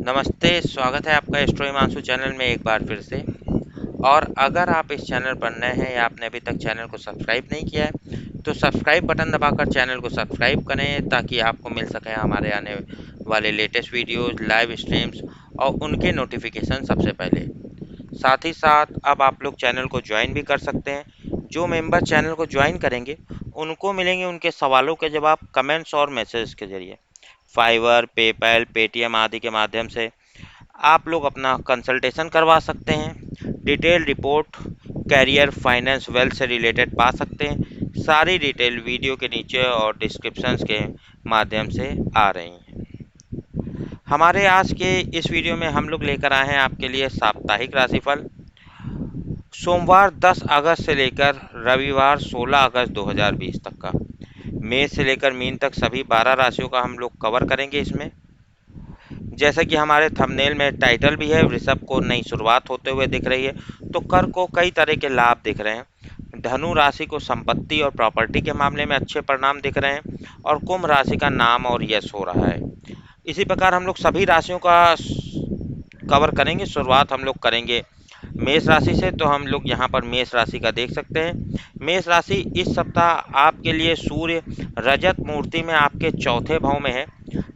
नमस्ते, स्वागत है आपका एस्ट्रो हिमांशु चैनल में एक बार फिर से। और अगर आप इस चैनल पर नए हैं या आपने अभी तक चैनल को सब्सक्राइब नहीं किया है तो सब्सक्राइब बटन दबाकर चैनल को सब्सक्राइब करें ताकि आपको मिल सके हमारे आने वाले लेटेस्ट वीडियोस, लाइव स्ट्रीम्स और उनके नोटिफिकेशन सबसे पहले। साथ ही साथ अब आप लोग चैनल को ज्वाइन भी कर सकते हैं। जो मेंबर चैनल को ज्वाइन करेंगे उनको मिलेंगे उनके सवालों के जवाब कमेंट्स और मैसेज के जरिए। फाइवर, पेपैल, पेटीएम आदि के माध्यम से आप लोग अपना कंसल्टेशन करवा सकते हैं। Detail report career, finance, wealth से रिलेटेड पा सकते हैं। सारी डिटेल वीडियो के नीचे और डिस्क्रिप्शंस के माध्यम से आ रही हैं। हमारे आज के इस वीडियो में हम लोग लेकर आए हैं आपके लिए साप्ताहिक राशिफल सोमवार 10 अगस्त से लेकर रविवार 16 अगस्त 2020 तक का। मेष से लेकर मीन तक सभी 12 राशियों का हम लोग कवर करेंगे इसमें। जैसा कि हमारे थंबनेल में टाइटल भी है, वृषभ को नई शुरुआत होते हुए दिख रही है तो कर को कई तरह के लाभ दिख रहे हैं। धनु राशि को संपत्ति और प्रॉपर्टी के मामले में अच्छे परिणाम दिख रहे हैं और कुंभ राशि का नाम और यश हो रहा है। इसी प्रकार हम लोग सभी राशियों का कवर करेंगे। शुरुआत हम लोग करेंगे मेष राशि से, तो हम लोग यहाँ पर मेष राशि का देख सकते हैं। मेष राशि इस सप्ताह आपके लिए सूर्य रजत मूर्ति में आपके चौथे भाव में है।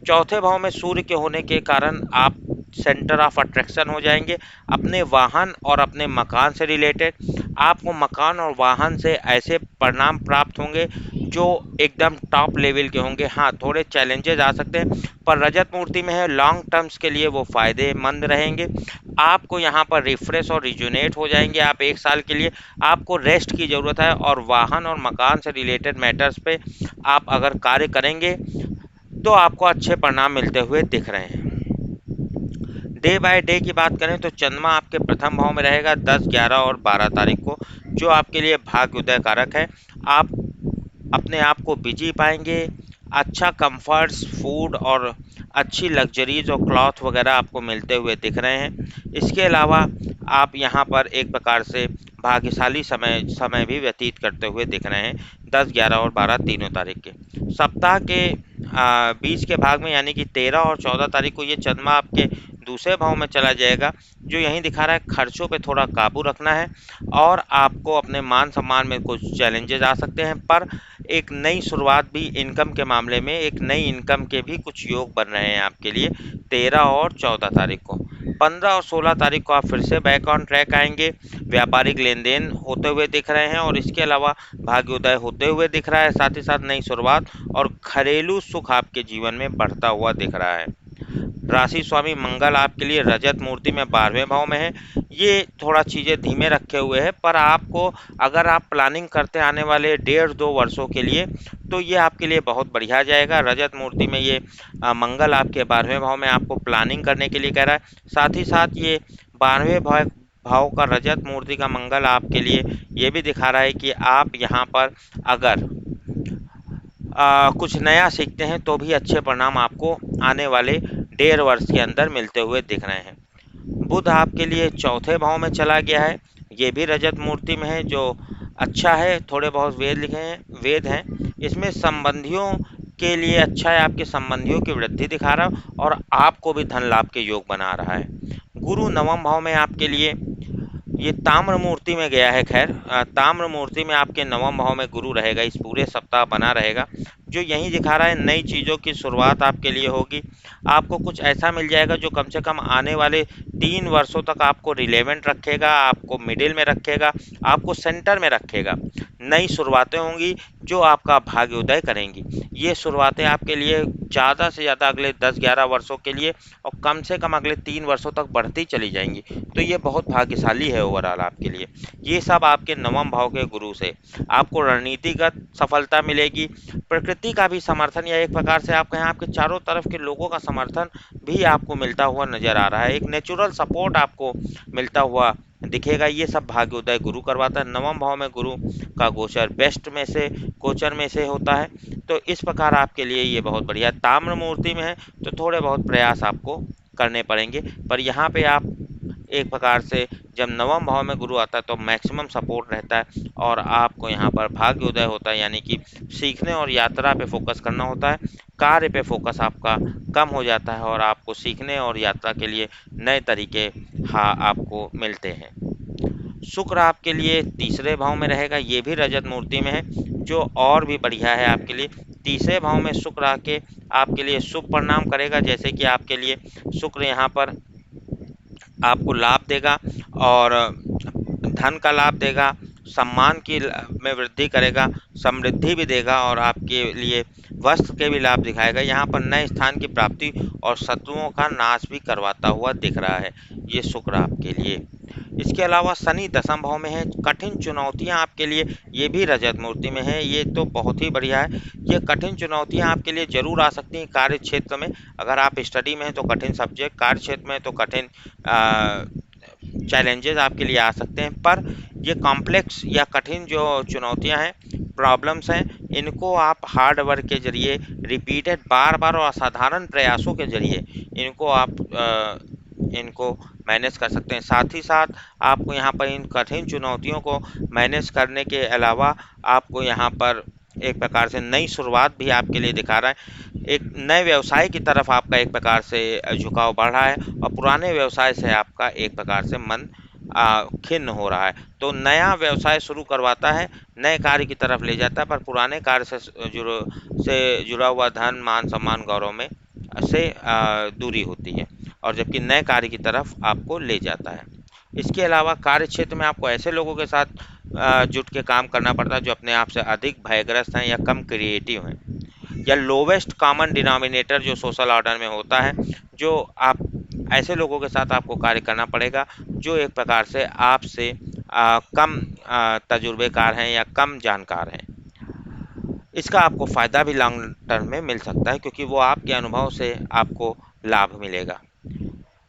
चौथे भाव में सूर्य के होने के कारण आप सेंटर ऑफ अट्रैक्शन हो जाएंगे अपने वाहन और अपने मकान से रिलेटेड। आपको मकान और वाहन से ऐसे परिणाम प्राप्त होंगे जो एकदम टॉप लेवल के होंगे। हाँ, थोड़े चैलेंजेस आ सकते हैं पर रजत मूर्ति में है, लॉन्ग टर्म्स के लिए वो फायदेमंद रहेंगे। आपको यहाँ पर रिफ्रेश और रिजुनेट हो जाएंगे। आप एक साल के लिए आपको रेस्ट की ज़रूरत है और वाहन और मकान से रिलेटेड मैटर्स पे आप अगर कार्य करेंगे तो आपको अच्छे परिणाम मिलते हुए दिख रहे हैं। डे बाय डे की बात करें तो चंद्रमा आपके प्रथम भाव में रहेगा 10, 11 और 12 तारीख को, जो आपके लिए भाग्योदय कारक है। आप अपने आप को बिजी पाएंगे। अच्छा कंफर्ट्स, फूड और अच्छी लग्जरीज और क्लॉथ वगैरह आपको मिलते हुए दिख रहे हैं। इसके अलावा आप यहाँ पर एक प्रकार से भाग्यशाली समय भी व्यतीत करते हुए दिख रहे हैं 10, 11 और 12 तीनों तारीख के। सप्ताह के बीच के भाग में यानी कि 13 और 14 तारीख को ये चंद्रमा आपके दूसरे भाव में चला जाएगा, जो यहीं दिखा रहा है खर्चों पे थोड़ा काबू रखना है और आपको अपने मान सम्मान में कुछ चैलेंजेस आ सकते हैं। पर एक नई शुरुआत भी इनकम के मामले में, एक नई इनकम के भी कुछ योग बन रहे हैं आपके लिए 13 और 14 तारीख को। 15 और 16 तारीख को आप फिर से बैक ऑन ट्रैक आएंगे। व्यापारिक लेन देन होते हुए दिख रहे हैं और इसके अलावा भाग्योदय होते हुए दिख रहा है। साथ ही साथ नई शुरुआत और घरेलू सुख आपके जीवन में बढ़ता हुआ दिख रहा है। राशि स्वामी मंगल आपके लिए रजत मूर्ति में 12वें भाव में है। ये थोड़ा चीज़ें धीमे रखे हुए है पर आपको अगर आप प्लानिंग करते आने वाले 1.5-2 वर्षों के लिए तो ये आपके लिए बहुत बढ़िया जाएगा। रजत मूर्ति में ये मंगल आपके 12वें भाव में आपको प्लानिंग करने के लिए कह रहा है। साथ ही साथ ये 12वें भाव का रजत मूर्ति का मंगल आपके लिए ये भी दिखा रहा है कि आप यहाँ पर अगर कुछ नया सीखते हैं तो भी अच्छे परिणाम आपको आने वाले 1.5 वर्ष के अंदर मिलते हुए दिख रहे हैं। बुध आपके लिए चौथे भाव में चला गया है। ये भी रजत मूर्ति में है जो अच्छा है। थोड़े बहुत वेद हैं इसमें। संबंधियों के लिए अच्छा है, आपके संबंधियों की वृद्धि दिखा रहा है और आपको भी धन लाभ के योग बना रहा है। गुरु नवम भाव में आपके लिए ये ताम्र मूर्ति में गया है। खैर, ताम्र मूर्ति में आपके नवम भाव में गुरु रहेगा, इस पूरे सप्ताह बना रहेगा, जो यही दिखा रहा है नई चीज़ों की शुरुआत आपके लिए होगी। आपको कुछ ऐसा मिल जाएगा जो कम से कम आने वाले 3 वर्षों तक आपको रिलेवेंट रखेगा, आपको मिडिल में रखेगा, आपको सेंटर में रखेगा। नई शुरुआतें होंगी जो आपका भाग्योदय करेंगी। ये शुरुआतें आपके लिए ज़्यादा से ज़्यादा अगले 10-11 वर्षों के लिए और कम से कम अगले 3 वर्षों तक बढ़ती चली जाएंगी। तो ये बहुत भाग्यशाली है ओवरऑल आपके लिए। ये सब आपके नवम भाव के गुरु से आपको रणनीतिगत सफलता मिलेगी। प्रकृति का भी समर्थन या एक प्रकार से आप कहें आपके चारों तरफ के लोगों का समर्थन भी आपको मिलता हुआ नजर आ रहा है। एक नेचुरल सपोर्ट आपको मिलता हुआ दिखेगा। ये सब भाग्योदय गुरु करवाता है। नवम भाव में गुरु का गोचर बेस्ट में से गोचर में से होता है। तो इस प्रकार आपके लिए ये बहुत बढ़िया। ताम्र मूर्ति में है तो थोड़े बहुत प्रयास आपको करने पड़ेंगे पर यहाँ पे आप एक प्रकार से जब नवम भाव में गुरु आता है तो मैक्सिमम सपोर्ट रहता है और आपको यहाँ पर भाग्योदय होता है, यानी कि सीखने और यात्रा पे फोकस करना होता है। कार्य पे फोकस आपका कम हो जाता है और आपको सीखने और यात्रा के लिए नए तरीके हाँ आपको मिलते हैं। शुक्र आपके लिए तीसरे भाव में रहेगा, ये भी रजत मूर्ति में है, जो और भी बढ़िया है आपके लिए। तीसरे भाव में शुक्र आके आपके लिए शुभ परिणाम करेगा, जैसे कि आपके लिए शुक्र यहाँ पर आपको लाभ देगा और धन का लाभ देगा, सम्मान की में वृद्धि करेगा, समृद्धि भी देगा और आपके लिए वस्त्र के भी लाभ दिखाएगा। यहाँ पर नए स्थान की प्राप्ति और शत्रुओं का नाश भी करवाता हुआ दिख रहा है ये शुक्र आपके लिए। इसके अलावा शनि दशम भाव में है, कठिन चुनौतियां आपके लिए, ये भी रजत मूर्ति में है, ये तो बहुत ही बढ़िया है। ये कठिन चुनौतियां आपके लिए जरूर आ सकती हैं कार्य क्षेत्र में। अगर आप स्टडी में हैं तो कठिन सब्जेक्ट, कार्य क्षेत्र में तो कठिन चैलेंजेस आपके लिए आ सकते हैं, पर ये कॉम्प्लेक्स या कठिन जो चुनौतियां हैं, प्रॉब्लम्स हैं, इनको आप हार्ड वर्क के जरिए, रिपीटेड बार बार और असाधारण प्रयासों के जरिए इनको आप इनको मैनेज कर सकते हैं। साथ ही साथ आपको यहाँ पर इन कठिन चुनौतियों को मैनेज करने के अलावा आपको यहाँ पर एक प्रकार से नई शुरुआत भी आपके लिए दिखा रहा है। एक नए व्यवसाय की तरफ आपका एक प्रकार से झुकाव बढ़ रहा है और पुराने व्यवसाय से आपका एक प्रकार से मन खिन्न हो रहा है। तो नया व्यवसाय शुरू करवाता है, नए कार्य की तरफ ले जाता है, पर पुराने कार्य से जुड़ा हुआ धन, मान, सम्मान, गौरव में से दूरी होती है और जबकि नए कार्य की तरफ आपको ले जाता है। इसके अलावा कार्य क्षेत्र में आपको ऐसे लोगों के साथ जुट के काम करना पड़ता है जो अपने आप से अधिक भयग्रस्त हैं या कम क्रिएटिव हैं, या लोवेस्ट कॉमन डिनोमिनेटर जो सोशल ऑर्डर में होता है, जो आप ऐसे लोगों के साथ आपको कार्य करना पड़ेगा जो एक प्रकार से आपसे कम तजुर्बेकार हैं या कम जानकार हैं। इसका आपको फ़ायदा भी लॉन्ग टर्म में मिल सकता है क्योंकि वो आपके अनुभव से आपको लाभ मिलेगा।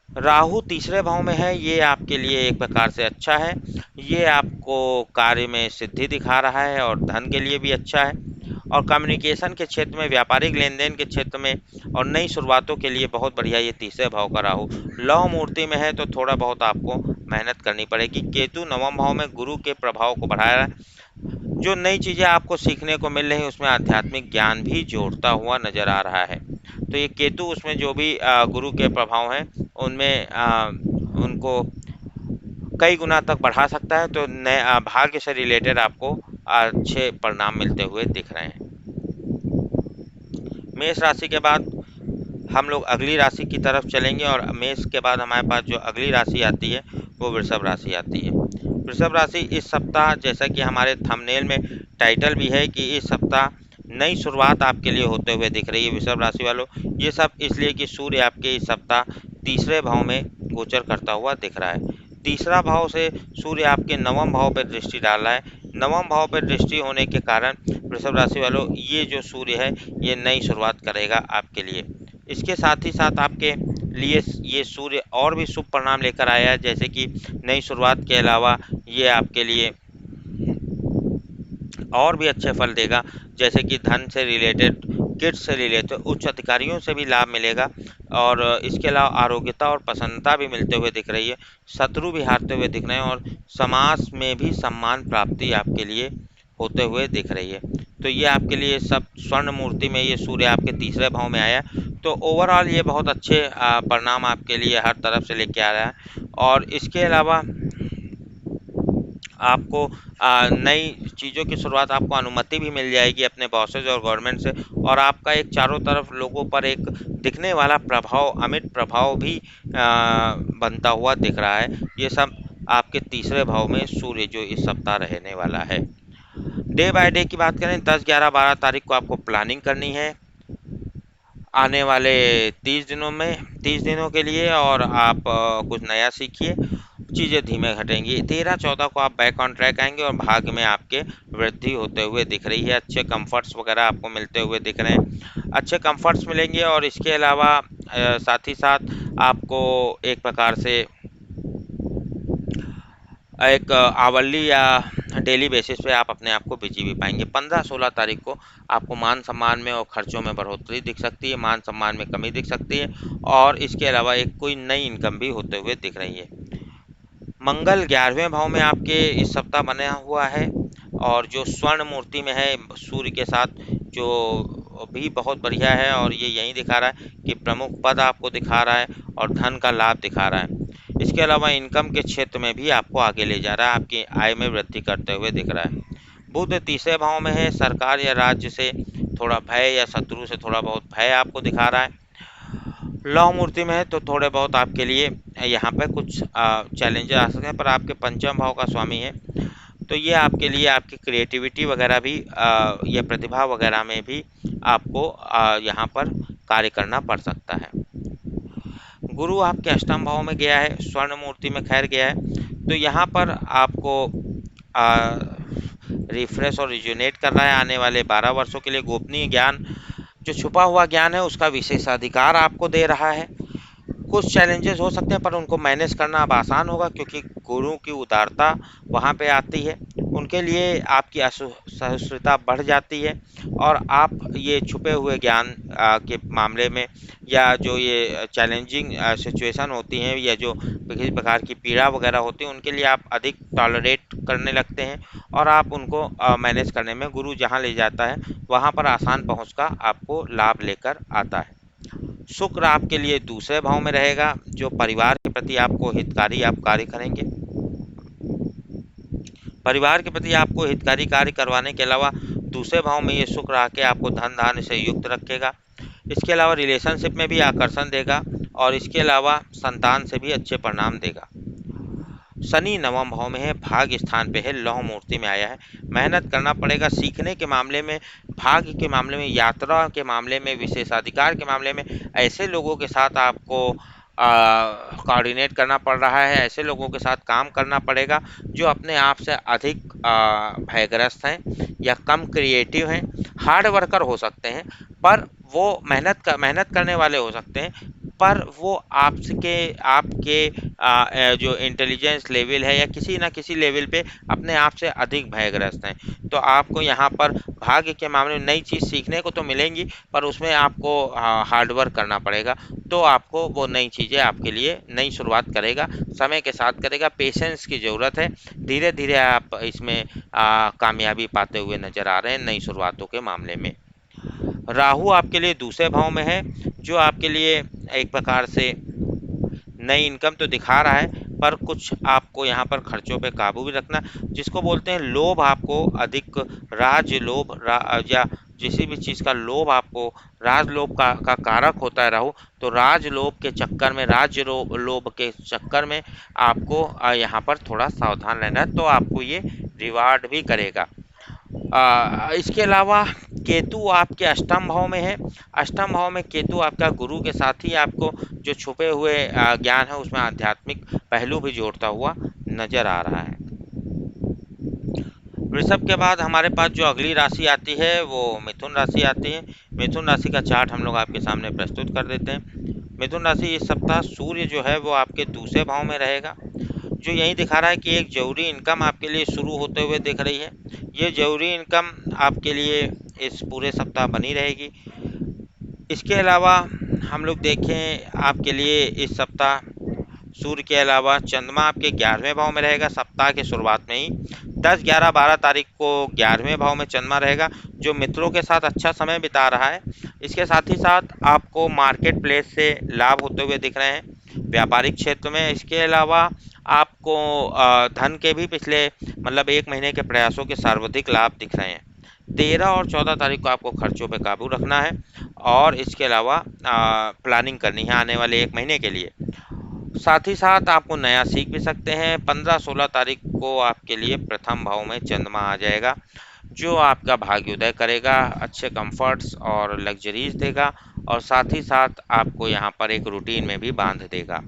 राहु तीसरे भाव में है, ये आपके लिए एक प्रकार से अच्छा है, ये आपको कार्य में सिद्धि दिखा रहा है और धन के लिए भी अच्छा है और कम्युनिकेशन के क्षेत्र में, व्यापारिक लेन देन के क्षेत्र में और नई शुरुआतों के लिए बहुत बढ़िया ये तीसरे भाव का राहु। लव मूर्ति में है तो थोड़ा बहुत आपको मेहनत करनी पड़ेगी। केतु नवम भाव में गुरु के प्रभाव को बढ़ा रहा है, जो नई चीज़ें आपको सीखने को मिल रही हैं उसमें आध्यात्मिक ज्ञान भी जोड़ता हुआ नजर आ रहा है। तो ये केतु उसमें जो भी गुरु के प्रभाव हैं उनमें उनको कई गुना तक बढ़ा सकता है। तो नए भाग्य से रिलेटेड आपको अच्छे परिणाम मिलते हुए दिख रहे हैं। मेष राशि के बाद हम लोग अगली राशि की तरफ चलेंगे और मेष के बाद हमारे पास जो अगली राशि आती है वो वृषभ राशि आती है। वृषभ राशि इस सप्ताह, जैसा कि हमारे थंबनेल में टाइटल भी है कि इस सप्ताह नई शुरुआत आपके लिए होते हुए दिख रही है वृषभ राशि वालों। ये सब इसलिए कि सूर्य आपके इस सप्ताह तीसरे भाव में गोचर करता हुआ दिख रहा है। तीसरा भाव से सूर्य आपके नवम भाव पर दृष्टि डाल रहा है। नवम भाव पर दृष्टि होने के कारण वृषभ राशि वालों, ये जो सूर्य है ये नई शुरुआत करेगा आपके लिए। इसके साथ ही साथ आपके लिए ये सूर्य और भी शुभ परिणाम लेकर आया है, जैसे कि नई शुरुआत के अलावा ये आपके लिए और भी अच्छे फल देगा, जैसे कि धन से रिलेटेड, किड्स से रिलेटेड, उच्च अधिकारियों से भी लाभ मिलेगा और इसके अलावा आरोग्यता और प्रसन्नता भी मिलते हुए दिख रही है। शत्रु भी हारते हुए दिख रहे हैं और समाज में भी सम्मान प्राप्ति आपके लिए होते हुए दिख रही है। तो ये आपके लिए सब स्वर्ण मूर्ति में ये सूर्य आपके तीसरे भाव में आया, तो ओवरऑल ये बहुत अच्छे परिणाम आपके लिए हर तरफ से लेके आ रहा है। और इसके अलावा आपको नई चीज़ों की शुरुआत, आपको अनुमति भी मिल जाएगी अपने बॉसेज और गवर्नमेंट से, और आपका एक चारों तरफ लोगों पर एक दिखने वाला प्रभाव, अमिट प्रभाव भी बनता हुआ दिख रहा है। ये सब आपके तीसरे भाव में सूर्य जो इस सप्ताह रहने वाला है। डे बाय डे की बात करें, 10, 11, 12 तारीख को आपको प्लानिंग करनी है आने वाले 30 दिनों के लिए, और आप कुछ नया सीखिए, चीज़ें धीमे घटेंगी। 13, 14 को आप बैक ऑन ट्रैक आएंगे और भाग्य में आपके वृद्धि होते हुए दिख रही है। अच्छे कंफर्ट्स वगैरह आपको मिलते हुए दिख रहे हैं, अच्छे कंफर्ट्स मिलेंगे। और इसके अलावा साथ ही साथ आपको एक प्रकार से एक आवरली या डेली बेसिस पे आप अपने आप को बिजी भी पाएंगे। 15, 16 तारीख को आपको मान सम्मान में और खर्चों में बढ़ोतरी दिख सकती है, मान सम्मान में कमी दिख सकती है, और इसके अलावा एक कोई नई इनकम भी होते हुए दिख रही है। मंगल 11वें भाव में आपके इस सप्ताह बना हुआ है और जो स्वर्ण मूर्ति में है सूर्य के साथ, जो भी बहुत बढ़िया है और ये यही दिखा रहा है कि प्रमुख पद आपको दिखा रहा है और धन का लाभ दिखा रहा है। इसके अलावा इनकम के क्षेत्र में भी आपको आगे ले जा रहा है, आपकी आय में वृद्धि करते हुए दिख रहा है। बुध तीसरे भाव में है, सरकार या राज्य से थोड़ा भय या शत्रु से थोड़ा बहुत भय आपको दिखा रहा है। लौ मूर्ति में है तो थोड़े बहुत आपके लिए यहाँ पे कुछ चैलेंजेस आ सकते हैं, पर आपके पंचम भाव का स्वामी है तो ये आपके लिए आपकी क्रिएटिविटी वगैरह भी या प्रतिभा वगैरह में भी आपको यहाँ पर कार्य करना पड़ सकता है। गुरु आपके अष्टम भाव में गया है, स्वर्ण मूर्ति में खैर गया है, तो यहाँ पर आपको रिफ्रेश और रिजुनेट कर रहा है। आने वाले 12 वर्षों के लिए गोपनीय ज्ञान, जो छुपा हुआ ज्ञान है उसका विशेषाधिकार आपको दे रहा है। कुछ चैलेंजेस हो सकते हैं पर उनको मैनेज करना अब आसान होगा, क्योंकि गुरु की उदारता वहाँ पे आती है, उनके लिए आपकी सहिष्णुता बढ़ जाती है और आप ये छुपे हुए ज्ञान के मामले में या जो ये चैलेंजिंग सिचुएशन होती हैं या जो किसी प्रकार की पीड़ा वगैरह होती है उनके लिए आप अधिक टॉलरेट करने लगते हैं और आप उनको मैनेज करने में गुरु जहाँ ले जाता है वहाँ पर आसान पहुँच का आपको लाभ लेकर आता है। शुक्र आपके लिए दूसरे भाव में रहेगा, जो परिवार के प्रति आपको हितकारी आप कार्य करेंगे। परिवार के प्रति आपको हितकारी कार्य करवाने के अलावा दूसरे भाव में ये शुक्र आके आपको धन धान्य से युक्त रखेगा। इसके अलावा रिलेशनशिप में भी आकर्षण देगा और इसके अलावा संतान से भी अच्छे परिणाम देगा। शनि नवम भाव में है, भाग्य स्थान पे है, लौह मूर्ति में आया है। मेहनत करना पड़ेगा सीखने के मामले में, भाग्य के मामले में, यात्रा के मामले में, विशेषाधिकार के मामले में ऐसे लोगों के साथ आपको कोऑर्डिनेट करना पड़ रहा है, ऐसे लोगों के साथ काम करना पड़ेगा जो अपने आप से अधिक भयग्रस्त हैं या कम क्रिएटिव हैं। हार्ड वर्कर हो सकते हैं पर वो मेहनत करने वाले हो सकते हैं, पर वो आपके जो इंटेलिजेंस लेवल है या किसी ना किसी लेवल पे अपने आप से अधिक भयग्रस्त हैं। तो आपको यहाँ पर भाग्य के मामले में नई चीज़ सीखने को तो मिलेंगी पर उसमें आपको हार्ड वर्क करना पड़ेगा, तो आपको वो नई चीज़ें आपके लिए नई शुरुआत करेगा, समय के साथ करेगा, पेशेंस की ज़रूरत है। धीरे धीरे आप इसमें कामयाबी पाते हुए नज़र आ रहे हैं नई शुरुआतों के मामले में। राहु आपके लिए दूसरे भाव में है, जो आपके लिए एक प्रकार से नई इनकम तो दिखा रहा है पर कुछ आपको यहाँ पर खर्चों पे काबू भी रखना, जिसको बोलते हैं लोभ आपको अधिक, राज लोभ या किसी भी चीज़ का लोभ आपको राज लोभ का कारक होता है राहु, तो राज लोभ के चक्कर में, राज्य लोभ के चक्कर में आपको यहाँ पर थोड़ा सावधान रहना है, तो आपको ये रिवार्ड भी करेगा। इसके अलावा केतु आपके अष्टम भाव में है। अष्टम भाव में केतु आपका गुरु के साथ ही आपको जो छुपे हुए ज्ञान है उसमें आध्यात्मिक पहलू भी जोड़ता हुआ नजर आ रहा है। वृषभ के बाद हमारे पास जो अगली राशि आती है वो मिथुन राशि आती है। मिथुन राशि का चार्ट हम लोग आपके सामने प्रस्तुत कर देते हैं। मिथुन राशि इस सप्ताह सूर्य जो है वो आपके दूसरे भाव में रहेगा, जो यही दिखा रहा है कि एक जरूरी इनकम आपके लिए शुरू होते हुए दिख रही है। ये जरूरी इनकम आपके लिए इस पूरे सप्ताह बनी रहेगी। इसके अलावा हम लोग देखें आपके लिए इस सप्ताह सूर्य के अलावा चंद्रमा आपके 11वें भाव में रहेगा सप्ताह के शुरुआत में ही। 10, 11, 12 तारीख को 11वें भाव में चंद्रमा रहेगा, जो मित्रों के साथ अच्छा समय बिता रहा है। इसके साथ ही साथ आपको मार्केट प्लेस से लाभ होते हुए दिख रहे हैं व्यापारिक क्षेत्र में। इसके अलावा आपको धन के भी पिछले मतलब 1 महीने के प्रयासों के सर्वाधिक लाभ दिख रहे हैं। 13 और 14 तारीख को आपको खर्चों पे काबू रखना है और इसके अलावा प्लानिंग करनी है आने वाले 1 महीने के लिए। साथ ही साथ आपको नया सीख भी सकते हैं। 15-16 तारीख को आपके लिए प्रथम भाव में चंद्रमा आ जाएगा, जो आपका भाग्योदय करेगा, अच्छे कंफर्ट्स और लग्जरीज देगा और साथ ही साथ आपको यहाँ पर एक रूटीन में भी बांध देगा।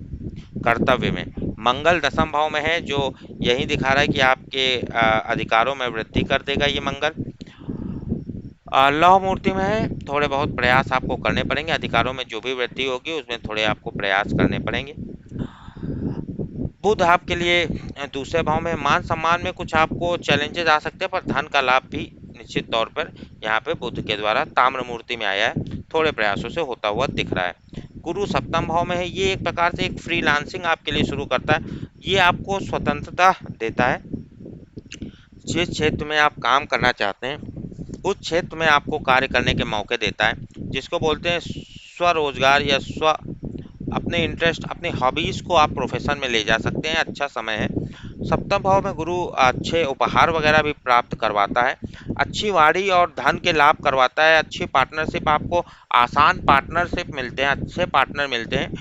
कर्तव्य में मंगल दसम भाव में है, जो यही दिखा रहा है कि आपके अधिकारों में वृद्धि कर देगा ये मंगल। लौह मूर्ति में है, थोड़े बहुत प्रयास आपको करने पड़ेंगे, अधिकारों में जो भी वृद्धि होगी उसमें थोड़े आपको प्रयास करने पड़ेंगे। बुध आपके लिए दूसरे भाव में, मान सम्मान में कुछ आपको चैलेंजेस आ सकते हैं पर धन का लाभ भी निश्चित तौर पर यहाँ पे बुध के द्वारा ताम्र मूर्ति में आया है, थोड़े प्रयासों से होता हुआ दिख रहा है। गुरु सप्तम भाव में है, ये एक प्रकार से एक फ्रीलांसिंग आपके लिए शुरू करता है, ये आपको स्वतंत्रता देता है। जिस क्षेत्र में आप काम करना चाहते हैं उस क्षेत्र में आपको कार्य करने के मौके देता है, जिसको बोलते हैं स्वरोजगार या स्व अपने इंटरेस्ट, अपनी हॉबीज़ को आप प्रोफेशन में ले जा सकते हैं। अच्छा समय है। सप्तम भाव में गुरु अच्छे उपहार वगैरह भी प्राप्त करवाता है, अच्छी वाणी और धन के लाभ करवाता है, अच्छी पार्टनरशिप, आपको आसान पार्टनरशिप मिलते हैं, अच्छे पार्टनर मिलते हैं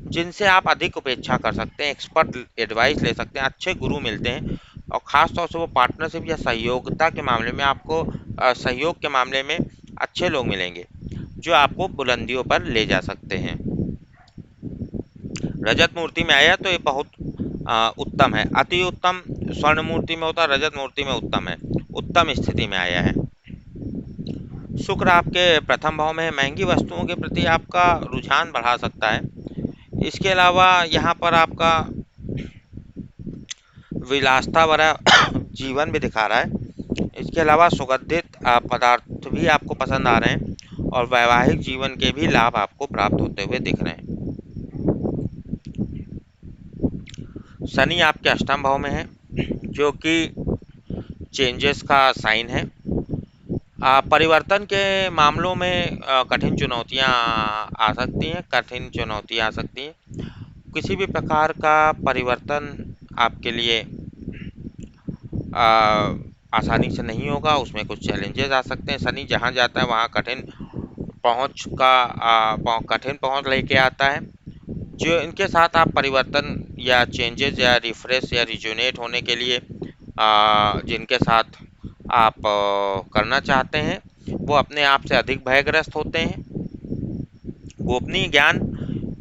जिनसे आप अधिक उपेक्षा कर सकते हैं, एक्सपर्ट एडवाइस ले सकते हैं, अच्छे गुरु मिलते हैं। और ख़ास तौर से वो पार्टनरशिप या सहयोगिता के मामले में आपको सहयोग के मामले में अच्छे लोग मिलेंगे जो आपको बुलंदियों पर ले जा सकते हैं। रजत मूर्ति में आया तो ये बहुत उत्तम है, अति उत्तम। स्वर्ण मूर्ति में होता है, रजत मूर्ति में उत्तम है, उत्तम स्थिति में आया है। शुक्र आपके प्रथम भाव में है, महंगी वस्तुओं के प्रति आपका रुझान बढ़ा सकता है। इसके अलावा यहाँ पर आपका विलासता भरा जीवन भी दिखा रहा है। इसके अलावा सुगंधित पदार्थ भी आपको पसंद आ रहे हैं और वैवाहिक जीवन के भी लाभ आपको प्राप्त होते हुए दिख रहे हैं। शनि आपके अष्टम भाव में है जो कि चेंजेस का साइन है। परिवर्तन के मामलों में कठिन चुनौतियां आ सकती हैं, कठिन चुनौतियां आ सकती हैं। किसी भी प्रकार का परिवर्तन आपके लिए आसानी से नहीं होगा, उसमें कुछ चैलेंजेस आ सकते हैं। शनि जहाँ जाता है वहाँ कठिन पहुँच लेके आता है। जो इनके साथ आप परिवर्तन या चेंजेस या रिफ्रेश या रिजुनेट होने के लिए जिनके साथ आप करना चाहते हैं वो अपने आप से अधिक भयग्रस्त होते हैं। गोपनीय ज्ञान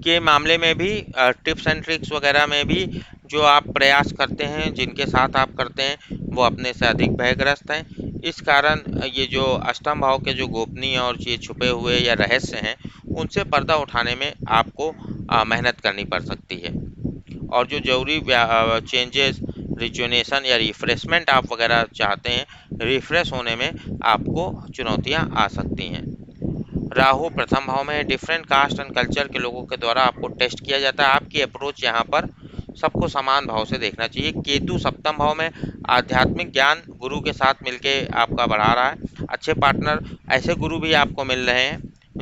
के मामले में भी टिप्स एंड ट्रिक्स वगैरह में भी जो आप प्रयास करते हैं, जिनके साथ आप करते हैं वो अपने से अधिक भयग्रस्त हैं। इस कारण ये जो अष्टम भाव के जो गोपनीय और ये छुपे हुए या रहस्य हैं उनसे पर्दा उठाने में आपको मेहनत करनी पड़ सकती है। और जो जरूरी चेंजेस, रिजुनेशन या रिफ्रेशमेंट आप वगैरह चाहते हैं, रिफ्रेश होने में आपको चुनौतियां आ सकती हैं। राहु प्रथम भाव में है, डिफरेंट कास्ट एंड कल्चर के लोगों के द्वारा आपको टेस्ट किया जाता है। आपकी अप्रोच यहाँ पर सबको समान भाव से देखना चाहिए। केतु सप्तम भाव में आध्यात्मिक ज्ञान गुरु के साथ मिलके आपका बढ़ा रहा है। अच्छे पार्टनर, ऐसे गुरु भी आपको मिल रहे हैं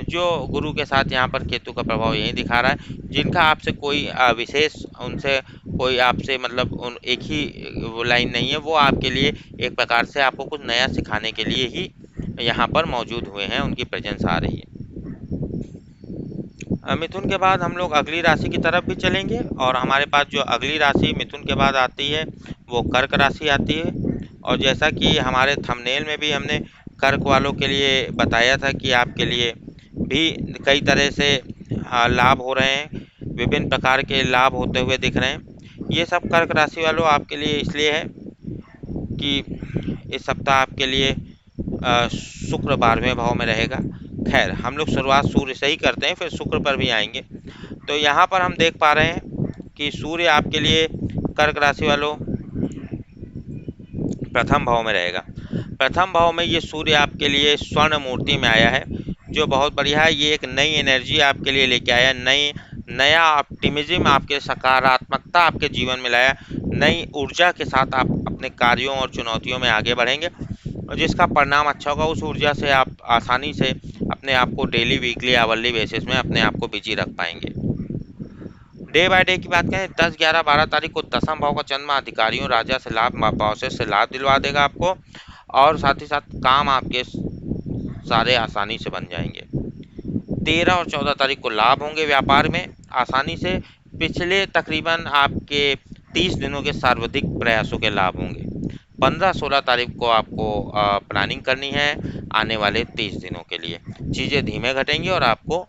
जो गुरु के साथ, यहाँ पर केतु का प्रभाव यही दिखा रहा है, जिनका आपसे कोई विशेष, उनसे कोई आपसे मतलब उन एक ही वो लाइन नहीं है, वो आपके लिए एक प्रकार से आपको कुछ नया सिखाने के लिए ही यहाँ पर मौजूद हुए हैं, उनकी प्रेजेंस आ रही है। मिथुन के बाद हम लोग अगली राशि की तरफ भी चलेंगे और हमारे पास जो अगली राशि मिथुन के बाद आती है वो कर्क राशि आती है। और जैसा कि हमारे थंबनेल में भी हमने कर्क वालों के लिए बताया था कि आपके लिए भी कई तरह से लाभ हो रहे हैं, विभिन्न प्रकार के लाभ होते हुए दिख रहे हैं। ये सब कर्क राशि वालों आपके लिए इसलिए है कि इस सप्ताह आपके लिए शुक्र 12वें भाव में रहेगा। खैर, हम लोग शुरुआत सूर्य से ही करते हैं, फिर शुक्र पर भी आएंगे। तो यहाँ पर हम देख पा रहे हैं कि सूर्य आपके लिए कर्क राशि वालों प्रथम भाव में रहेगा। प्रथम भाव में ये सूर्य आपके लिए स्वर्ण मूर्ति में आया है जो बहुत बढ़िया है। ये एक नई एनर्जी आपके लिए लेके आया, नया ऑप्टिमिज्म, आपके सकारात्मकता आपके जीवन में लाया। नई ऊर्जा के साथ आप अपने कार्यों और चुनौतियों में आगे बढ़ेंगे और जिसका परिणाम अच्छा होगा। उस ऊर्जा से आप आसानी से अपने आप को डेली, वीकली, आवरली बेसिस में अपने आप को बिजी रख पाएंगे। डे बाय डे की बात करें, 10, 11, 12 तारीख को दसम भाव का चंद्रमा अधिकारियों, राजा से लाभ, बॉसेस से लाभ दिलवा देगा आपको और साथ ही साथ काम आपके सारे आसानी से बन जाएंगे। 13 और 14 तारीख को लाभ होंगे व्यापार में आसानी से। पिछले तकरीबन आपके 30 दिनों के सर्वाधिक प्रयासों के लाभ होंगे। 15-16 तारीख को आपको प्लानिंग करनी है आने वाले 30 दिनों के लिए। चीज़ें धीमे घटेंगी और आपको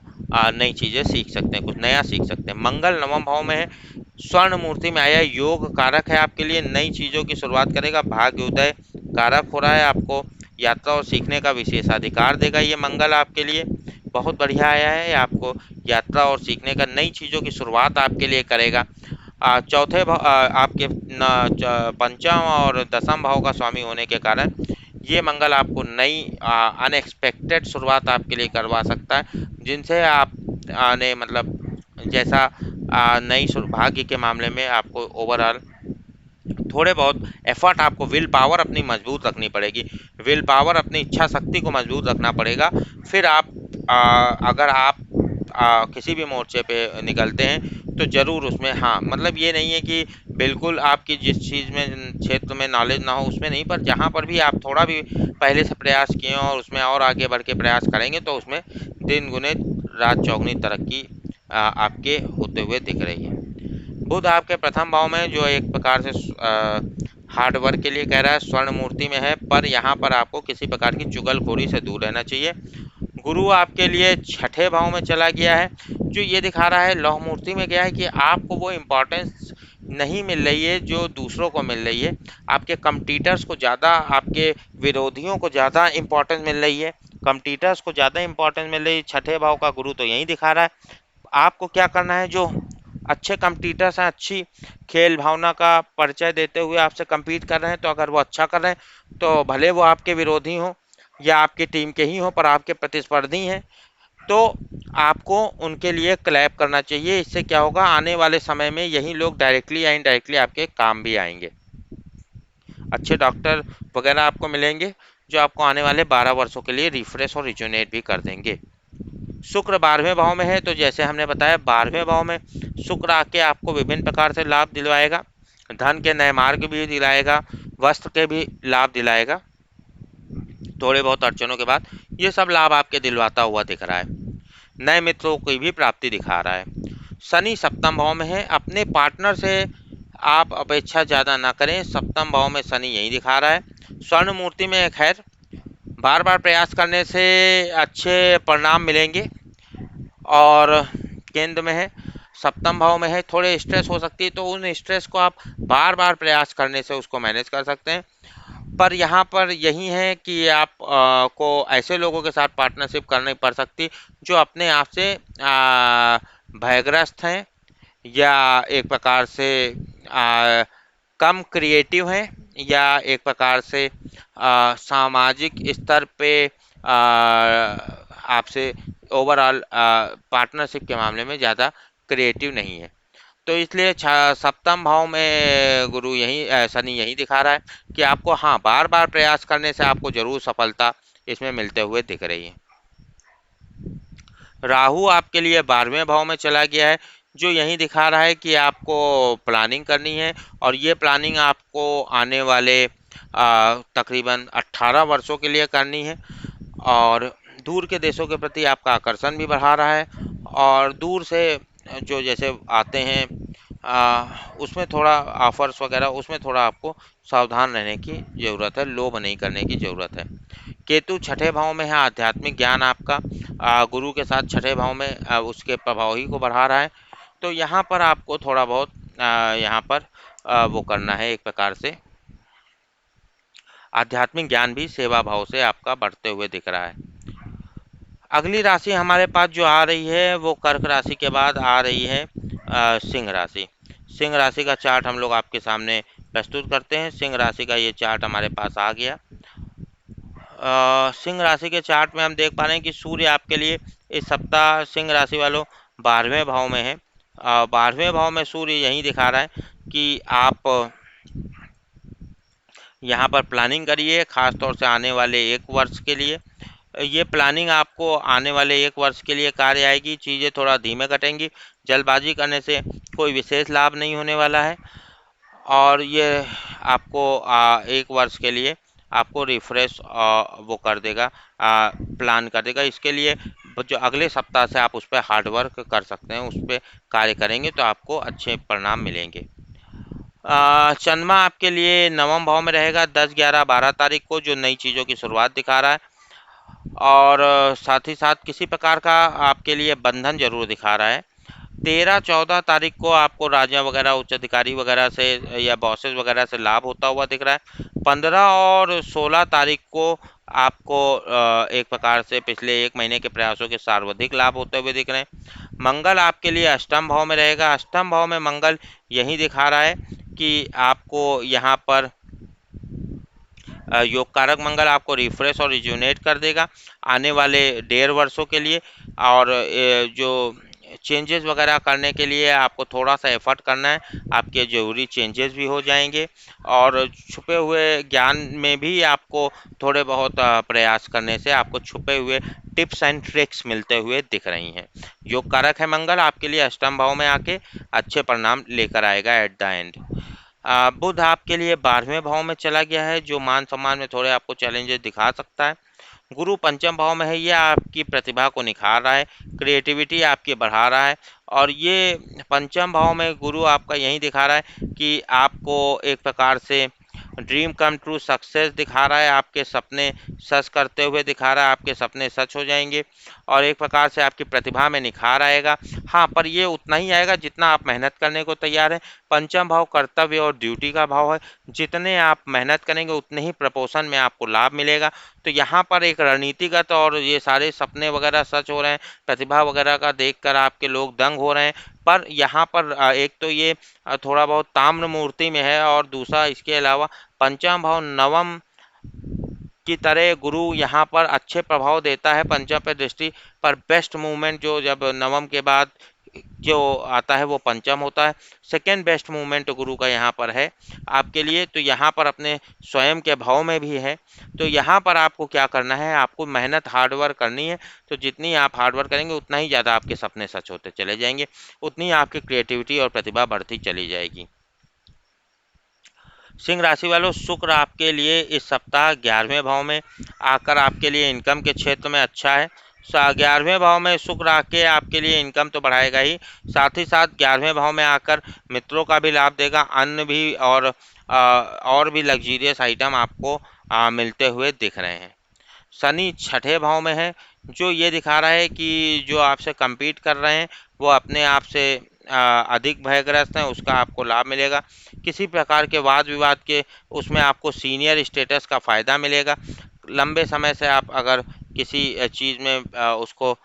नई चीज़ें सीख सकते हैं, कुछ नया सीख सकते हैं। मंगल नवम भाव में है, स्वर्ण मूर्ति में आया, योग कारक है आपके लिए, नई चीज़ों की शुरुआत करेगा, भाग्य उदय कारक हो रहा है, आपको यात्रा और सीखने का विशेषाधिकार देगा। ये मंगल आपके लिए बहुत बढ़िया आया है, आपको यात्रा और सीखने का, नई चीज़ों की शुरुआत आपके लिए करेगा। चौथे भाव आपके पंचम और दसम भाव का स्वामी होने के कारण ये मंगल आपको नई अनएक्सपेक्टेड शुरुआत आपके लिए करवा सकता है, जिनसे आप ने मतलब जैसा नई भाग्य के मामले में आपको ओवरऑल थोड़े बहुत एफर्ट आपको, विल पावर अपनी मजबूत रखनी पड़ेगी, विल पावर अपनी इच्छा शक्ति को मजबूत रखना पड़ेगा। फिर आप अगर आप किसी भी मोर्चे पे निकलते हैं तो ज़रूर उसमें, हाँ मतलब ये नहीं है कि बिल्कुल आपकी जिस चीज़ में क्षेत्र में नॉलेज ना हो उसमें नहीं, पर जहाँ पर भी आप थोड़ा भी पहले से प्रयास किए और उसमें और आगे बढ़ के प्रयास करेंगे तो उसमें दिन गुने रात चौगुनी तरक्की आपके होते हुए दिख रही है। बुध आपके प्रथम भाव में, जो एक प्रकार से हार्ड वर्क के लिए कह रहा है, स्वर्ण मूर्ति में है, पर यहाँ पर आपको किसी प्रकार की चुगलखोरी से दूर रहना चाहिए। गुरु आपके लिए छठे भाव में चला गया है, जो ये दिखा रहा है, लौह मूर्ति में गया है कि आपको वो इम्पोर्टेंस नहीं मिल रही है जो दूसरों को मिल रही है। आपके कम्पिटिटर्स को ज़्यादा, आपके विरोधियों को ज़्यादा इम्पोर्टेंस मिल रही है, कम्पिटिटर्स को ज़्यादा इम्पोर्टेंस मिल रही है। छठे भाव का गुरु तो यही दिखा रहा है। आपको क्या करना है, जो अच्छे कम्पिटिटर्स हैं, अच्छी खेल भावना का परिचय देते हुए आपसे कम्पीट कर रहे हैं, तो अगर वो अच्छा कर रहे हैं तो भले वो आपके विरोधी हों या आपकी टीम के ही हों, पर आपके प्रतिस्पर्धी हैं, तो आपको उनके लिए क्लैप करना चाहिए। इससे क्या होगा, आने वाले समय में यही लोग डायरेक्टली या इनडायरेक्टली आपके काम भी आएंगे। अच्छे डॉक्टर वगैरह आपको मिलेंगे जो आपको आने वाले 12 वर्षों के लिए रिफ्रेश और रिजुनेट भी कर देंगे। शुक्र 12वें भाव में है, तो जैसे हमने बताया 12वें भाव में शुक्र आके आपको विभिन्न प्रकार से लाभ दिलवाएगा, धन के नए मार्ग भी दिलाएगा, वस्त्र के भी लाभ दिलाएगा। थोड़े बहुत अड़चनों के बाद ये सब लाभ आपके दिलवाता हुआ दिख रहा है। नए मित्रों की भी प्राप्ति दिखा रहा है। शनि सप्तम भाव में है, अपने पार्टनर से आप अपेक्षा ज़्यादा ना करें, सप्तम भाव में शनि यही दिखा रहा है। स्वर्ण मूर्ति में खैर बार बार प्रयास करने से अच्छे परिणाम मिलेंगे, और केंद्र में है, सप्तम भाव में है, थोड़े स्ट्रेस हो सकती है, तो उन स्ट्रेस को आप बार बार प्रयास करने से उसको मैनेज कर सकते हैं। पर यहाँ पर यही है कि आप को ऐसे लोगों के साथ पार्टनरशिप करनी पड़ सकती जो अपने आप से भयग्रस्त हैं, या एक प्रकार से कम क्रिएटिव हैं, या एक प्रकार से सामाजिक स्तर पे आपसे ओवरऑल पार्टनरशिप के मामले में ज़्यादा क्रिएटिव नहीं है। तो इसलिए सप्तम भाव में गुरु यही शनि यही दिखा रहा है कि आपको, हाँ बार बार प्रयास करने से आपको जरूर सफलता इसमें मिलते हुए दिख रही है। राहु आपके लिए 12वें भाव में चला गया है, जो यही दिखा रहा है कि आपको प्लानिंग करनी है, और ये प्लानिंग आपको आने वाले तकरीबन 18 वर्षों के लिए करनी है। और दूर के देशों के प्रति आपका आकर्षण भी बढ़ा रहा है, और दूर से जो जैसे आते हैं उसमें थोड़ा ऑफर्स वगैरह, उसमें थोड़ा आपको सावधान रहने की ज़रूरत है, लोभ नहीं करने की ज़रूरत है। केतु छठे भाव में है, आध्यात्मिक ज्ञान आपका गुरु के साथ छठे भाव में उसके प्रभाव ही को बढ़ा रहा है। तो यहाँ पर आपको थोड़ा बहुत यहाँ पर वो करना है, एक प्रकार से आध्यात्मिक ज्ञान भी सेवा भाव से आपका बढ़ते हुए दिख रहा है। अगली राशि हमारे पास जो आ रही है वो कर्क राशि के बाद आ रही है सिंह राशि। सिंह राशि का चार्ट हम लोग आपके सामने प्रस्तुत करते हैं। सिंह राशि का ये चार्ट हमारे पास आ गया। सिंह राशि के चार्ट में हम देख पा रहे हैं कि सूर्य आपके लिए इस सप्ताह, सिंह राशि वालों, 12वें भाव में है। 12वें भाव में सूर्य यही दिखा रहा है कि आप यहाँ पर प्लानिंग करिए, खास तौर से आने वाले 1 वर्ष के लिए। ये प्लानिंग आपको आने वाले 1 वर्ष के लिए कार्य आएगी। चीज़ें थोड़ा धीमे घटेंगी, जल्दबाजी करने से कोई विशेष लाभ नहीं होने वाला है, और ये आपको 1 वर्ष के लिए आपको रिफ्रेश वो कर देगा, प्लान कर देगा। इसके लिए जो अगले सप्ताह से आप उस पर हार्ड वर्क कर सकते हैं, उस पर कार्य करेंगे तो आपको अच्छे परिणाम मिलेंगे। चंद्रमा आपके लिए नवम भाव में रहेगा 10, 11, 12 तारीख को, जो नई चीज़ों की शुरुआत दिखा रहा है, और साथ ही साथ किसी प्रकार का आपके लिए बंधन जरूर दिखा रहा है। 13, 14 तारीख को आपको राजा वगैरह, उच्च अधिकारी वगैरह से या बॉसेस वगैरह से लाभ होता हुआ दिख रहा है। 15 और 16 तारीख को आपको एक प्रकार से पिछले 1 महीने के प्रयासों के सर्वाधिक लाभ होते हुए दिख रहे हैं। मंगल आपके लिए अष्टम भाव में रहेगा। अष्टम भाव में मंगल यही दिखा रहा है कि आपको यहाँ पर योग कारक मंगल आपको रिफ्रेश और रिज्यूनेट कर देगा आने वाले 1.5 वर्षों के लिए। और जो चेंजेस वगैरह करने के लिए आपको थोड़ा सा एफर्ट करना है, आपके ज़रूरी चेंजेस भी हो जाएंगे। और छुपे हुए ज्ञान में भी आपको थोड़े बहुत प्रयास करने से आपको छुपे हुए टिप्स एंड ट्रिक्स मिलते हुए दिख रही हैं। योग कारक है मंगल, आपके लिए अष्टम भाव में आके अच्छे परिणाम लेकर आएगा एट द एंड। बुध आपके लिए 12वें भाव में चला गया है, जो मान सम्मान में थोड़े आपको चैलेंजेस दिखा सकता है। गुरु पंचम भाव में है, ये आपकी प्रतिभा को निखार रहा है, क्रिएटिविटी आपकी बढ़ा रहा है। और ये पंचम भाव में गुरु आपका यही दिखा रहा है कि आपको एक प्रकार से ड्रीम कम ट्रू सक्सेस दिखा रहा है, आपके सपने सच करते हुए दिखा रहा है, आपके सपने सच हो जाएंगे और एक प्रकार से आपकी प्रतिभा में निखार आएगा। हाँ, पर ये उतना ही आएगा जितना आप मेहनत करने को तैयार हैं। पंचम भाव कर्तव्य और ड्यूटी का भाव है, जितने आप मेहनत करेंगे उतने ही प्रपोर्शन में आपको लाभ मिलेगा। तो यहाँ पर एक रणनीतिगत और ये सारे सपने वगैरह सच हो रहे हैं, प्रतिभा वगैरह का देखकर आपके लोग दंग हो रहे हैं। पर यहाँ पर एक तो ये थोड़ा बहुत ताम्र मूर्ति में है, और दूसरा इसके अलावा पंचम भाव नवम की तरह गुरु यहाँ पर अच्छे प्रभाव देता है पंचम पे दृष्टि। पर बेस्ट मूवमेंट जो जब नवम के बाद जो आता है वो पंचम होता है। सेकेंड बेस्ट मूवमेंट गुरु का यहाँ पर है आपके लिए, तो यहाँ पर अपने स्वयं के भाव में भी है। तो यहाँ पर आपको क्या करना है, आपको मेहनत हार्डवर्क करनी है। तो जितनी आप हार्डवर्क करेंगे उतना ही ज़्यादा आपके सपने सच होते चले जाएंगे, उतनी आपकी क्रिएटिविटी और प्रतिभा बढ़ती चली जाएगी। सिंह राशि वालों, शुक्र आपके लिए इस सप्ताह 11वें भाव में आकर आपके लिए इनकम के क्षेत्र में अच्छा है। 11वें भाव में शुक्र आके आपके लिए इनकम तो बढ़ाएगा ही, साथ ही साथ 11वें भाव में आकर मित्रों का भी लाभ देगा, अन्न भी और भी लग्जीरियस आइटम आपको मिलते हुए दिख रहे हैं। शनि छठे भाव में है, जो ये दिखा रहा है कि जो आपसे compete कर रहे हैं वो अपने आप से अधिक भयग्रस्त हैं, उसका आपको लाभ मिलेगा। किसी प्रकार के वाद विवाद के उसमें आपको सीनियर स्टेटस का फ़ायदा मिलेगा। लंबे समय से आप अगर किसी चीज़ में उसको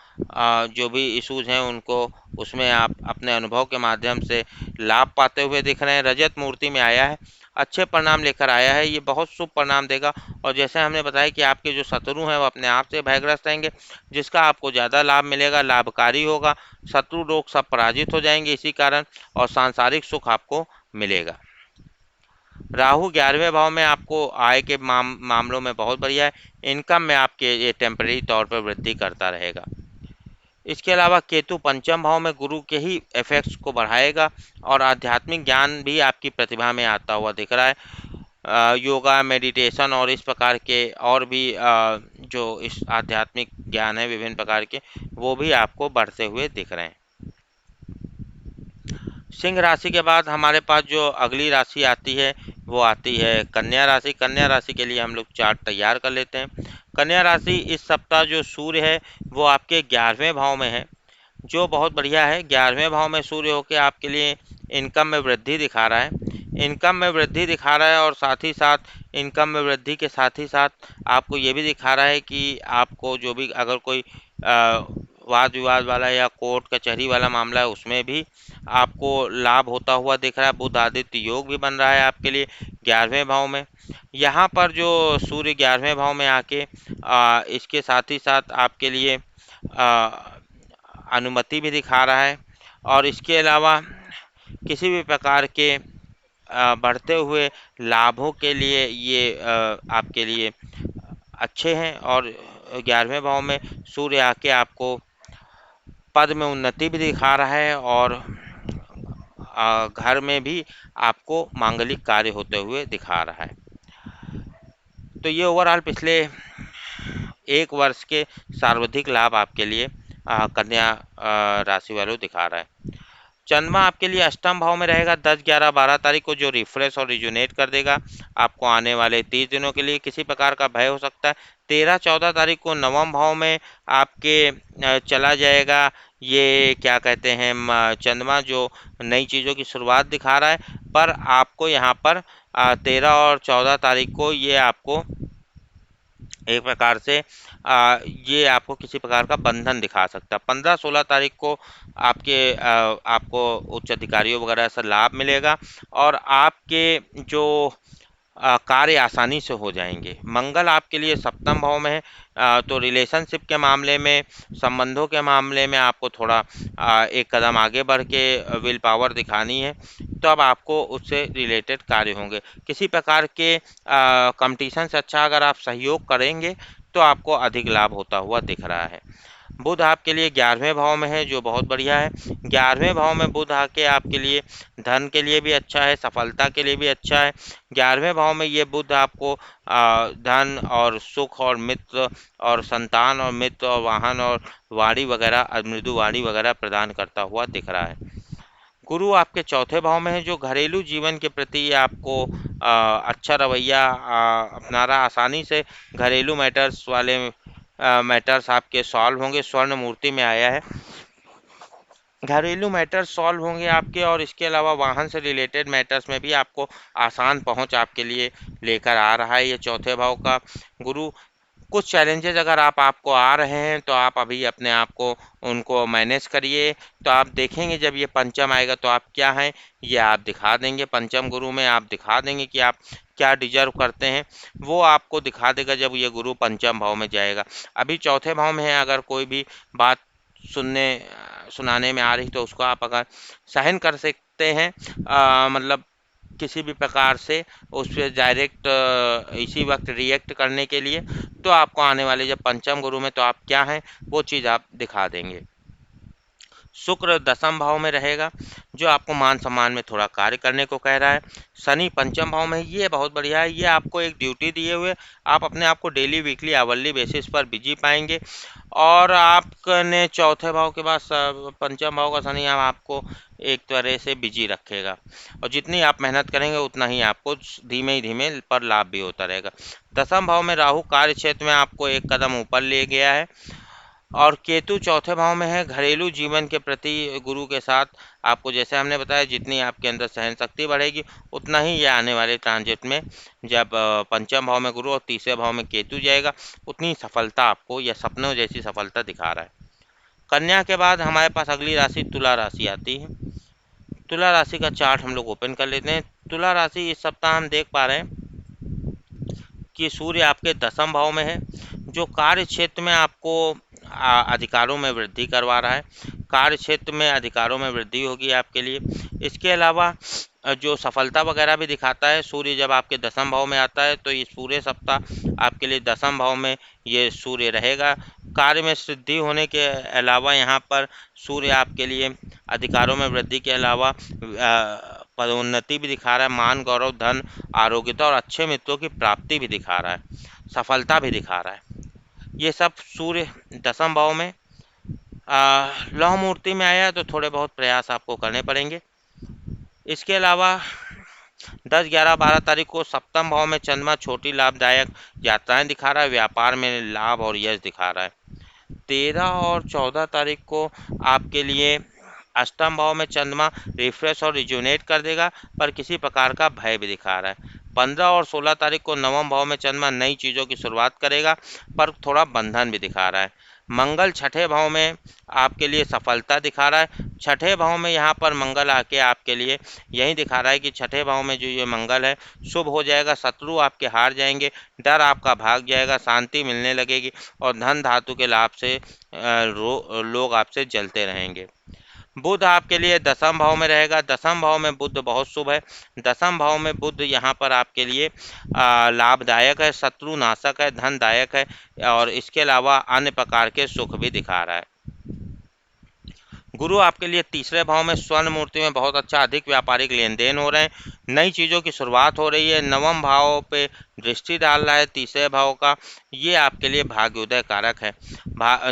जो भी इश्यूज हैं उनको उसमें आप अपने अनुभव के माध्यम से लाभ पाते हुए दिख रहे हैं। रजत मूर्ति में आया है, अच्छे परिणाम लेकर आया है, ये बहुत शुभ परिणाम देगा। और जैसे हमने बताया कि आपके जो शत्रु हैं वो अपने आप से भयग्रस्त रहेंगे, जिसका आपको ज़्यादा लाभ मिलेगा, लाभकारी होगा। शत्रु लोग सब पराजित हो जाएंगे इसी कारण, और सांसारिक सुख आपको मिलेगा। राहु 11वें भाव में आपको आय के मामलों में बहुत बढ़िया है, इनकम में आपके ये टेम्परेरी तौर पर वृद्धि करता रहेगा। इसके अलावा केतु पंचम भाव में गुरु के ही इफेक्ट्स को बढ़ाएगा, और आध्यात्मिक ज्ञान भी आपकी प्रतिभा में आता हुआ दिख रहा है। योगा, मेडिटेशन और इस प्रकार के और भी जो इस आध्यात्मिक ज्ञान है विभिन्न प्रकार के, वो भी आपको बढ़ते हुए दिख रहे हैं। सिंह राशि के बाद हमारे पास जो अगली राशि आती है वो आती है कन्या राशि। कन्या राशि के लिए हम लोग चार्ट तैयार कर लेते हैं। कन्या राशि इस सप्ताह जो सूर्य है वो आपके 11वें भाव में है, जो बहुत बढ़िया है। 11वें भाव में सूर्य होकर आपके लिए इनकम में वृद्धि दिखा रहा है, इनकम में वृद्धि दिखा रहा है। और साथ ही साथ इनकम में वृद्धि के साथ ही साथ आपको ये भी दिखा रहा है कि आपको जो भी अगर कोई वाद विवाद वाला या कोर्ट कचहरी वाला मामला है उसमें भी आपको लाभ होता हुआ दिख रहा है। बुध आदित्य योग भी बन रहा है आपके लिए 11वें भाव में। यहाँ पर जो सूर्य 11वें भाव में आके इसके साथ ही साथ आपके लिए अनुमति भी दिखा रहा है। और इसके अलावा किसी भी प्रकार के बढ़ते हुए लाभों के लिए ये आपके लिए अच्छे हैं। और 11वें भाव में सूर्य आके आपको पद में उन्नति भी दिखा रहा है, और घर में भी आपको मांगलिक कार्य होते हुए दिखा रहा है। तो ये ओवरऑल पिछले एक वर्ष के सर्वाधिक लाभ आपके लिए कन्या राशि वालों दिखा रहा है। चंद्रमा आपके लिए अष्टम भाव में रहेगा 10, 11, 12 तारीख को, जो रिफ्रेश और रिजुनेट कर देगा आपको आने वाले 30 दिनों के लिए। किसी प्रकार का भय हो सकता है। 13, 14 तारीख को नवम भाव में आपके चला जाएगा ये क्या कहते हैं चंद्रमा, जो नई चीज़ों की शुरुआत दिखा रहा है। पर आपको यहाँ पर 13 और 14 तारीख को ये आपको एक प्रकार से ये आपको किसी प्रकार का बंधन दिखा सकता है। 15, 16 तारीख को आपको उच्च अधिकारियों वगैरह से लाभ मिलेगा, और आपके जो कार्य आसानी से हो जाएंगे। मंगल आपके लिए सप्तम भाव में है, तो रिलेशनशिप के मामले में, संबंधों के मामले में आपको थोड़ा एक कदम आगे बढ़ के विल पावर दिखानी है, तो अब आपको उससे रिलेटेड कार्य होंगे। किसी प्रकार के कंपटीशन से अच्छा अगर आप सहयोग करेंगे तो आपको अधिक लाभ होता हुआ दिख रहा है। बुध आपके लिए 11वें भाव में है, जो बहुत बढ़िया है। 11वें भाव में बुध आके आपके लिए धन के लिए भी अच्छा है, सफलता के लिए भी अच्छा है। 11वें भाव में ये बुध आपको धन और सुख और मित्र और संतान और मित्र और वाहन और वाणी वगैरह, मृदु वाणी वगैरह प्रदान करता हुआ दिख रहा है। गुरु आपके चौथे भाव में है, जो घरेलू जीवन के प्रति आपको अच्छा रवैया अपना रहा, आसानी से घरेलू मैटर्स वाले मैटर्स आपके सॉल्व होंगे। स्वर्ण मूर्ति में आया है, घरेलू मैटर्स सॉल्व होंगे आपके, और इसके अलावा वाहन से रिलेटेड मैटर्स में भी आपको आसान पहुंच आपके लिए लेकर आ रहा है ये चौथे भाव का गुरु। कुछ चैलेंजेस अगर आपको आ रहे हैं तो आप अभी अपने आप को उनको मैनेज करिए, तो आप देखेंगे जब ये पंचम आएगा तो आप क्या हैं ये आप दिखा देंगे। पंचम गुरु में आप दिखा देंगे कि आप क्या डिजर्व करते हैं, वो आपको दिखा देगा जब ये गुरु पंचम भाव में जाएगा। अभी चौथे भाव में है, अगर कोई भी बात सुनने सुनाने में आ रही तो उसको आप अगर सहन कर सकते हैं, मतलब किसी भी प्रकार से उस पर डायरेक्ट इसी वक्त रिएक्ट करने के लिए, तो आपको आने वाले जब पंचम गुरु में तो आप क्या हैं वो चीज़ आप दिखा देंगे। शुक्र दसम भाव में रहेगा, जो आपको मान सम्मान में थोड़ा कार्य करने को कह रहा है। शनि पंचम भाव में है, ये बहुत बढ़िया है, ये आपको एक ड्यूटी दिए हुए आप अपने आप को डेली वीकली आवरली बेसिस पर बिजी पाएंगे। और आपने चौथे भाव के बाद पंचम भाव का शनि आपको एक तरह से बिजी रखेगा, और जितनी आप मेहनत करेंगे उतना ही आपको धीमे धीमे पर लाभ भी होता रहेगा। दसम भाव में राहु कार्य क्षेत्र में आपको एक कदम ऊपर ले गया है, और केतु चौथे भाव में है। घरेलू जीवन के प्रति गुरु के साथ आपको, जैसे हमने बताया, जितनी आपके अंदर सहन शक्ति बढ़ेगी उतना ही ये आने वाले ट्रांजिट में, जब पंचम भाव में गुरु और तीसरे भाव में केतु जाएगा, उतनी सफलता आपको या सपनों जैसी सफलता दिखा रहा है। कन्या के बाद हमारे पास अगली राशि तुला राशि आती है। तुला राशि का चार्ट हम लोग ओपन कर लेते हैं। तुला राशि इस सप्ताह हम देख पा रहे हैं कि सूर्य आपके दसम भाव में है, जो कार्य क्षेत्र में आपको अधिकारों में वृद्धि करवा रहा है। कार्य क्षेत्र में अधिकारों में वृद्धि होगी आपके लिए। इसके अलावा जो सफलता वगैरह भी दिखाता है, सूर्य जब आपके दसम भाव में आता है तो इस पूरे सप्ताह आपके लिए दसम भाव में ये सूर्य रहेगा। कार्य में सिद्धि होने के अलावा यहाँ पर सूर्य आपके लिए अधिकारों में वृद्धि के अलावा पदोन्नति भी दिखा रहा है, मान गौरव धन आरोग्यता और अच्छे मित्रों की प्राप्ति भी दिखा रहा है, सफलता भी दिखा रहा है। ये सब सूर्य दसम भाव में लौह मूर्ति में आया तो थोड़े बहुत प्रयास आपको करने पड़ेंगे। इसके अलावा 10, 11, 12 तारीख को सप्तम भाव में चंद्रमा छोटी लाभदायक यात्राएं दिखा रहा है, व्यापार में लाभ और यश दिखा रहा है। 13 और 14 तारीख को आपके लिए अष्टम भाव में चंद्रमा रिफ्रेश और रिजुनेट कर देगा, पर किसी प्रकार का भय भी दिखा रहा है। 15 और 16 तारीख को नवम भाव में चंद्रमा नई चीज़ों की शुरुआत करेगा, पर थोड़ा बंधन भी दिखा रहा है। मंगल छठे भाव में आपके लिए सफलता दिखा रहा है। छठे भाव में यहाँ पर मंगल आके आपके लिए यही दिखा रहा है कि छठे भाव में जो ये मंगल है शुभ हो जाएगा, शत्रु आपके हार जाएंगे, डर आपका भाग जाएगा, शांति मिलने लगेगी, और धन धातु के लाभ से लोग आपसे जलते रहेंगे। बुध आपके लिए दसम भाव में रहेगा। दसम भाव में बुध बहुत शुभ है। दसम भाव में बुध यहाँ पर आपके लिए लाभदायक है, शत्रु नाशक है, धनदायक है, और इसके अलावा अन्य प्रकार के सुख भी दिखा रहा है। गुरु आपके लिए तीसरे भाव में स्वर्ण मूर्ति में बहुत अच्छा, अधिक व्यापारिक लेन देन हो रहे हैं, नई चीज़ों की शुरुआत हो रही है। नवम भाव पे दृष्टि डाल रहा है तीसरे भाव का, ये आपके लिए भाग्योदय कारक है,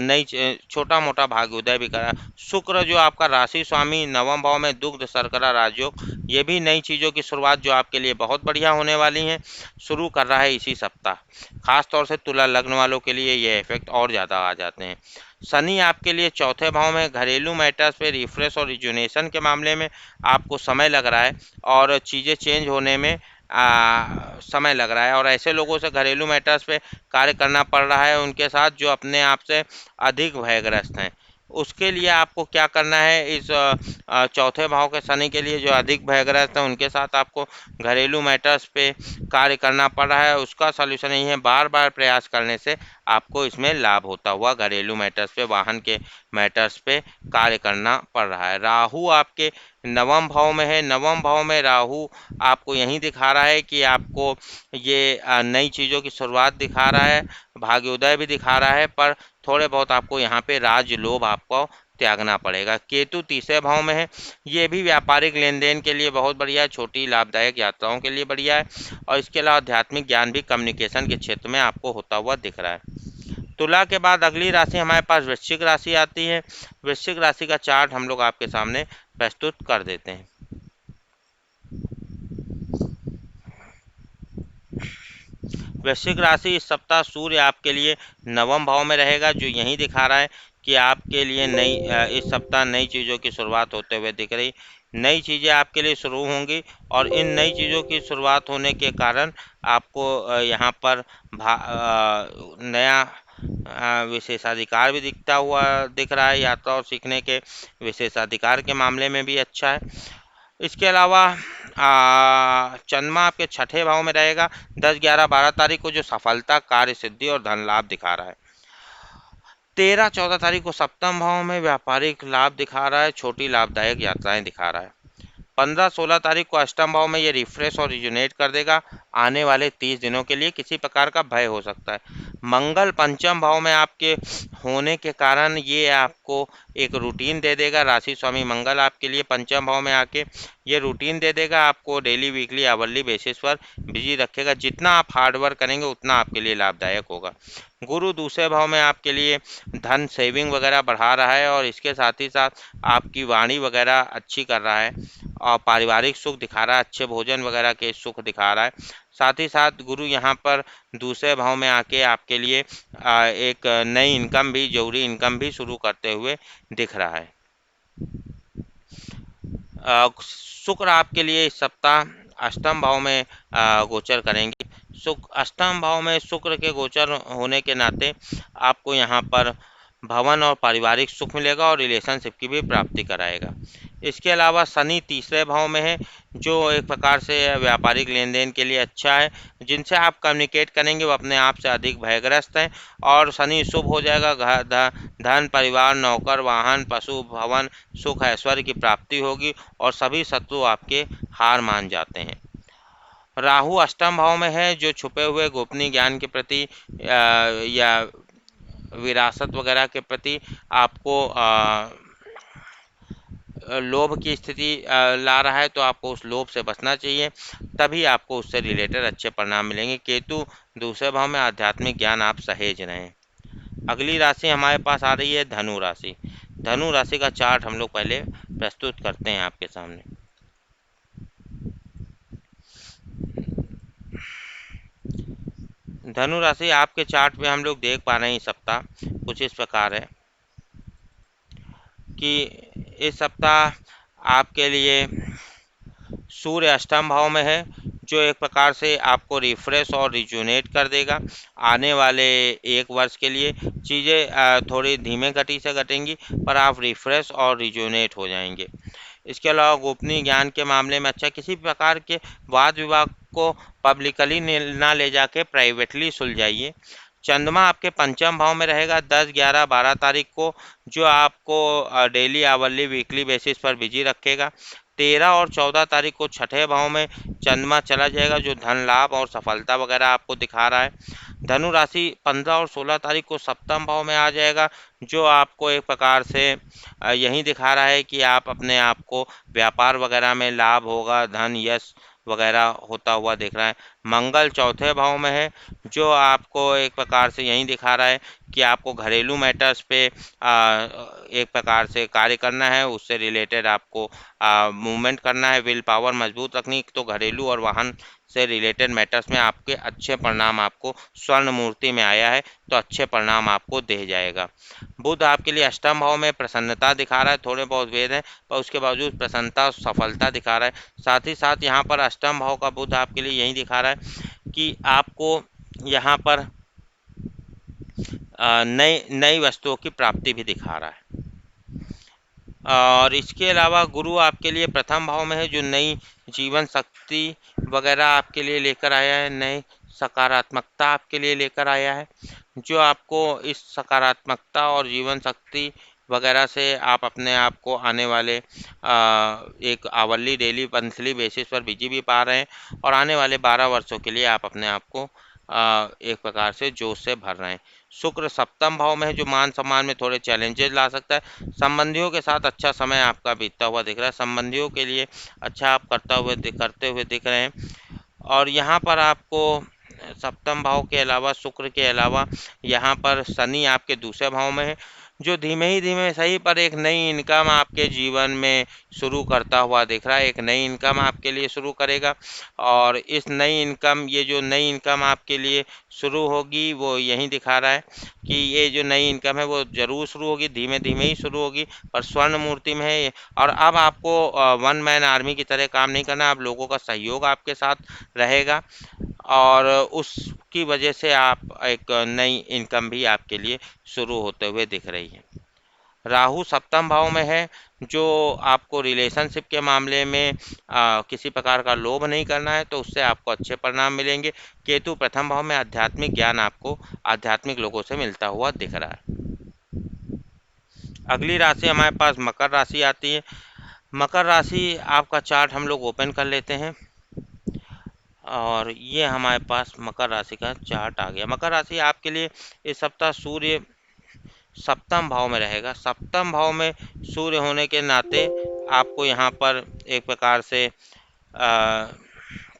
नई छोटा मोटा भाग्योदय भी करा। शुक्र जो आपका राशि स्वामी नवम भाव में दुग्ध शर्करा राजयोग, ये भी नई चीज़ों की शुरुआत जो आपके लिए बहुत बढ़िया होने वाली हैं शुरू कर रहा है इसी सप्ताह। खास तौर से तुला लग्न वालों के लिए ये इफेक्ट और ज़्यादा आ जाते हैं। शनि आपके लिए चौथे भाव में घरेलू मैटर्स पे रिफ्रेश और रिजुनेशन के मामले में आपको समय लग रहा है, और चीज़ें चेंज होने में समय लग रहा है, और ऐसे लोगों से घरेलू मैटर्स पे कार्य करना पड़ रहा है उनके साथ जो अपने आप से अधिक भयग्रस्त हैं, उसके लिए आपको क्या करना है, इस चौथे भाव के शनि के लिए जो अधिक भयग्रस्त है उनके साथ आपको घरेलू मैटर्स पे कार्य करना पड़ रहा है। उसका सॉल्यूशन यही है, बार बार प्रयास करने से आपको इसमें लाभ होता हुआ घरेलू मैटर्स पे, वाहन के मैटर्स पे कार्य करना पड़ रहा है। राहु आपके नवम भाव में है। नवम भाव में राहु आपको यही दिखा रहा है कि आपको ये नई चीज़ों की शुरुआत दिखा रहा है, भाग्योदय भी दिखा रहा है, पर थोड़े बहुत आपको यहाँ पे राज लोभ आपको त्यागना पड़ेगा। केतु तीसरे भाव में है। ये भी व्यापारिक लेन देन के लिए बहुत बढ़िया है, छोटी लाभदायक यात्राओं के लिए बढ़िया है, और इसके अलावा आध्यात्मिक ज्ञान भी कम्युनिकेशन के क्षेत्र में आपको होता हुआ दिख रहा है। तुला के बाद अगली राशि हमारे पास वृश्चिक राशि आती है। वृश्चिक राशि का चार्ट हम लोग आपके सामने प्रस्तुत कर देते हैं। वृश्चिक राशि, इस सप्ताह सूर्य आपके लिए नवम भाव में रहेगा, जो यही दिखा रहा है कि आपके लिए इस सप्ताह नई चीज़ों की शुरुआत होते हुए दिख रही। नई चीज़ें आपके लिए शुरू होंगी, और इन नई चीज़ों की शुरुआत होने के कारण आपको यहाँ पर नया विशेषाधिकार भी दिखता हुआ दिख रहा है। यात्रा और सीखने के विशेषाधिकार के मामले में भी अच्छा है। इसके अलावा चंद्रमा आपके छठे भाव में रहेगा 10, 11, 12 तारीख को, जो सफलता, कार्य सिद्धि और धन लाभ दिखा रहा है। 13, 14 तारीख को सप्तम भाव में व्यापारिक लाभ दिखा रहा है, छोटी लाभदायक यात्राएं दिखा रहा है। 15, 16 तारीख को अष्टम भाव में ये रिफ्रेश और रिजुनेट कर देगा। आने वाले 30 दिनों के लिए किसी प्रकार का भय हो सकता है। मंगल पंचम भाव में आपके होने के कारण ये आपको एक रूटीन दे देगा। राशि स्वामी मंगल आपके लिए पंचम भाव में आके ये रूटीन दे देगा, आपको डेली, वीकली, आवरली बेसिस पर बिजी रखेगा। जितना आप हार्ड वर्क करेंगे उतना आपके लिए लाभदायक होगा। गुरु दूसरे भाव में आपके लिए धन सेविंग वगैरह बढ़ा रहा है, और इसके साथ ही साथ आपकी वाणी वगैरह अच्छी कर रहा है, और पारिवारिक सुख दिखा रहा है, अच्छे भोजन वगैरह के सुख दिखा रहा है। साथ ही साथ गुरु यहाँ पर दूसरे भाव में आके आपके लिए एक नई इनकम भी, जरूरी इनकम भी शुरू करते हुए दिख रहा है। शुक्र आपके लिए इस सप्ताह अष्टम भाव में गोचर करेंगे। अष्टम भाव में शुक्र के गोचर होने के नाते आपको यहाँ पर भवन और पारिवारिक सुख मिलेगा, और रिलेशनशिप की भी प्राप्ति कराएगा। इसके अलावा शनि तीसरे भाव में है, जो एक प्रकार से व्यापारिक लेन देन के लिए अच्छा है। जिनसे आप कम्युनिकेट करेंगे वो अपने आप से अधिक भयग्रस्त हैं, और शनि शुभ हो जाएगा। धन, परिवार, नौकर, वाहन, पशु, भवन, सुख, ऐश्वर्य की प्राप्ति होगी, और सभी शत्रु आपके हार मान जाते हैं। राहु अष्टम भाव में है, जो छुपे हुए गोपनीय ज्ञान के प्रति या विरासत वगैरह के प्रति आपको लोभ की स्थिति ला रहा है, तो आपको उस लोभ से बचना चाहिए, तभी आपको उससे रिलेटेड अच्छे परिणाम मिलेंगे। केतु दूसरे भाव में, आध्यात्मिक ज्ञान आप सहेज रहें। अगली राशि हमारे पास आ रही है धनु राशि। धनु राशि का चार्ट हम लोग पहले प्रस्तुत करते हैं आपके सामने। धनु राशि आपके चार्ट में हम लोग देख पा रहे हैं इस सप्ताह कुछ इस प्रकार है कि इस सप्ताह आपके लिए सूर्य अष्टम भाव में है, जो एक प्रकार से आपको रिफ्रेश और रिजुनेट कर देगा। आने वाले 1 वर्ष के लिए चीज़ें थोड़ी धीमे गति से घटेंगी, पर आप रिफ्रेश और रिजुनेट हो जाएंगे। इसके अलावा गोपनीय ज्ञान के मामले में अच्छा, किसी प्रकार के वाद विवाद को पब्लिकली ना ले जाके प्राइवेटली सुलझाइए। चंद्रमा आपके पंचम भाव में रहेगा 10, 11, 12 तारीख को, जो आपको डेली, आवरली, वीकली बेसिस पर बिजी रखेगा। 13 और 14 तारीख को छठे भाव में चंद्रमा चला जाएगा, जो धन लाभ और सफलता वगैरह आपको दिखा रहा है। धनु राशि 15 और 16 तारीख को सप्तम भाव में आ जाएगा, जो आपको एक प्रकार से यही दिखा रहा है कि आप अपने आप को व्यापार वगैरह में लाभ होगा, धन, यश वगैरह होता हुआ दिख रहा है। मंगल चौथे भाव में है, जो आपको एक प्रकार से यही दिखा रहा है कि आपको घरेलू मैटर्स पे एक प्रकार से कार्य करना है, उससे रिलेटेड आपको मूवमेंट करना है, विल पावर मजबूत रखनी। तो घरेलू और वाहन से रिलेटेड मैटर्स में आपके अच्छे परिणाम आपको स्वर्ण मूर्ति में आया है, तो अच्छे परिणाम आपको दे जाएगा। बुध आपके लिए अष्टम भाव में प्रसन्नता दिखा रहा है, थोड़े बहुत वेद हैं पर उसके बावजूद प्रसन्नता और सफलता दिखा रहा है। साथ ही साथ यहाँ पर अष्टम भाव का बुध आपके लिए यही दिखा रहा है कि आपको यहाँ पर नई नई वस्तुओं की प्राप्ति भी दिखा रहा है। और इसके अलावा गुरु आपके लिए प्रथम भाव में है, जो नई जीवन शक्ति वगैरह आपके लिए लेकर आया है, नए सकारात्मकता आपके लिए लेकर आया है, जो आपको इस सकारात्मकता और जीवन शक्ति वगैरह से आप अपने आप को आने वाले एक आवरली डेली मंथली बेसिस पर बिजी भी पा रहे हैं, और आने वाले 12 वर्षों के लिए आप अपने आप को एक प्रकार से जोश से भर रहे हैं। शुक्र सप्तम भाव में है, जो मान सम्मान में थोड़े चैलेंजेस ला सकता है। संबंधियों के साथ अच्छा समय आपका बीतता हुआ दिख रहा है, संबंधियों के लिए अच्छा आप करते हुए दिख रहे हैं। और यहाँ पर आपको सप्तम भाव के अलावा, शुक्र के अलावा, यहाँ पर शनि आपके दूसरे भाव में है, जो धीमे ही धीमे सही पर एक नई इनकम आपके जीवन में शुरू करता हुआ दिख रहा है। एक नई इनकम आपके लिए शुरू करेगा, और इस नई इनकम, ये जो नई इनकम आपके लिए शुरू होगी वो यही दिखा रहा है कि ये जो नई इनकम है वो ज़रूर शुरू होगी, धीमे धीमे ही शुरू होगी, पर स्वर्ण मूर्ति में है। और अब आपको वन मैन आर्मी की तरह काम नहीं करना, अब लोगों का सहयोग आपके साथ रहेगा, और उसकी वजह से आप एक नई इनकम भी आपके लिए शुरू होते हुए दिख रही है। राहु सप्तम भाव में है, जो आपको रिलेशनशिप के मामले में किसी प्रकार का लोभ नहीं करना है, तो उससे आपको अच्छे परिणाम मिलेंगे। केतु प्रथम भाव में आध्यात्मिक ज्ञान आपको आध्यात्मिक लोगों से मिलता हुआ दिख रहा है। अगली राशि हमारे पास मकर राशि आती है। मकर राशि आपका चार्ट हम लोग ओपन कर लेते हैं, और ये हमारे पास मकर राशि का चार्ट आ गया। मकर राशि आपके लिए इस सप्ताह सूर्य सप्तम भाव में रहेगा। सप्तम भाव में सूर्य होने के नाते आपको यहाँ पर एक प्रकार से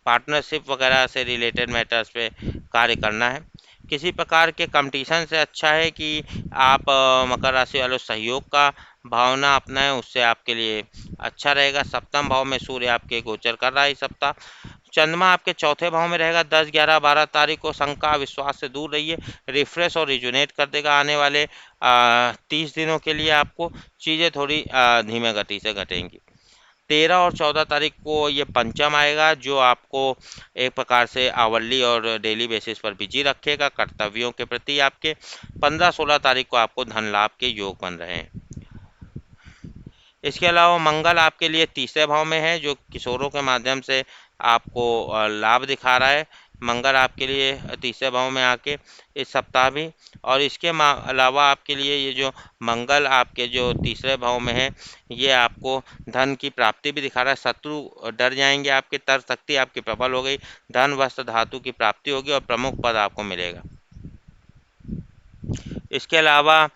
पार्टनरशिप वगैरह से रिलेटेड मैटर्स पे कार्य करना है। किसी प्रकार के कंपटीशन से अच्छा है कि आप मकर राशि वालों सहयोग का भावना अपनाएं, उससे आपके लिए अच्छा रहेगा। सप्तम भाव में सूर्य आपके गोचर कर रहा है इस सप्ताह। चंद्रमा आपके चौथे भाव में रहेगा। 10, 11, 12 तारीख को शंका विश्वास से दूर रहिए, रिफ्रेश और रिजुनेट कर देगा। आने वाले 30 दिनों के लिए आपको चीज़ें थोड़ी धीमे गति से घटेंगी। 13 और 14 तारीख को ये पंचम आएगा, जो आपको एक प्रकार से आवरली और डेली बेसिस पर बिजी रखेगा कर्तव्यों के प्रति आपके। 15, 16 तारीख को आपको धन लाभ के योग बन रहे हैं। इसके अलावा मंगल आपके लिए तीसरे भाव में है, जो किशोरों के माध्यम से आपको लाभ दिखा रहा है। मंगल आपके लिए तीसरे भाव में आके इस सप्ताह भी, और इसके अलावा आपके लिए ये जो मंगल आपके जो तीसरे भाव में है, ये आपको धन की प्राप्ति भी दिखा रहा है। शत्रु डर जाएंगे, आपकी तर्क शक्ति आपकी प्रबल हो गई, धन वस्त्र धातु की प्राप्ति होगी, और प्रमुख पद आपको मिलेगा। इसके अलावा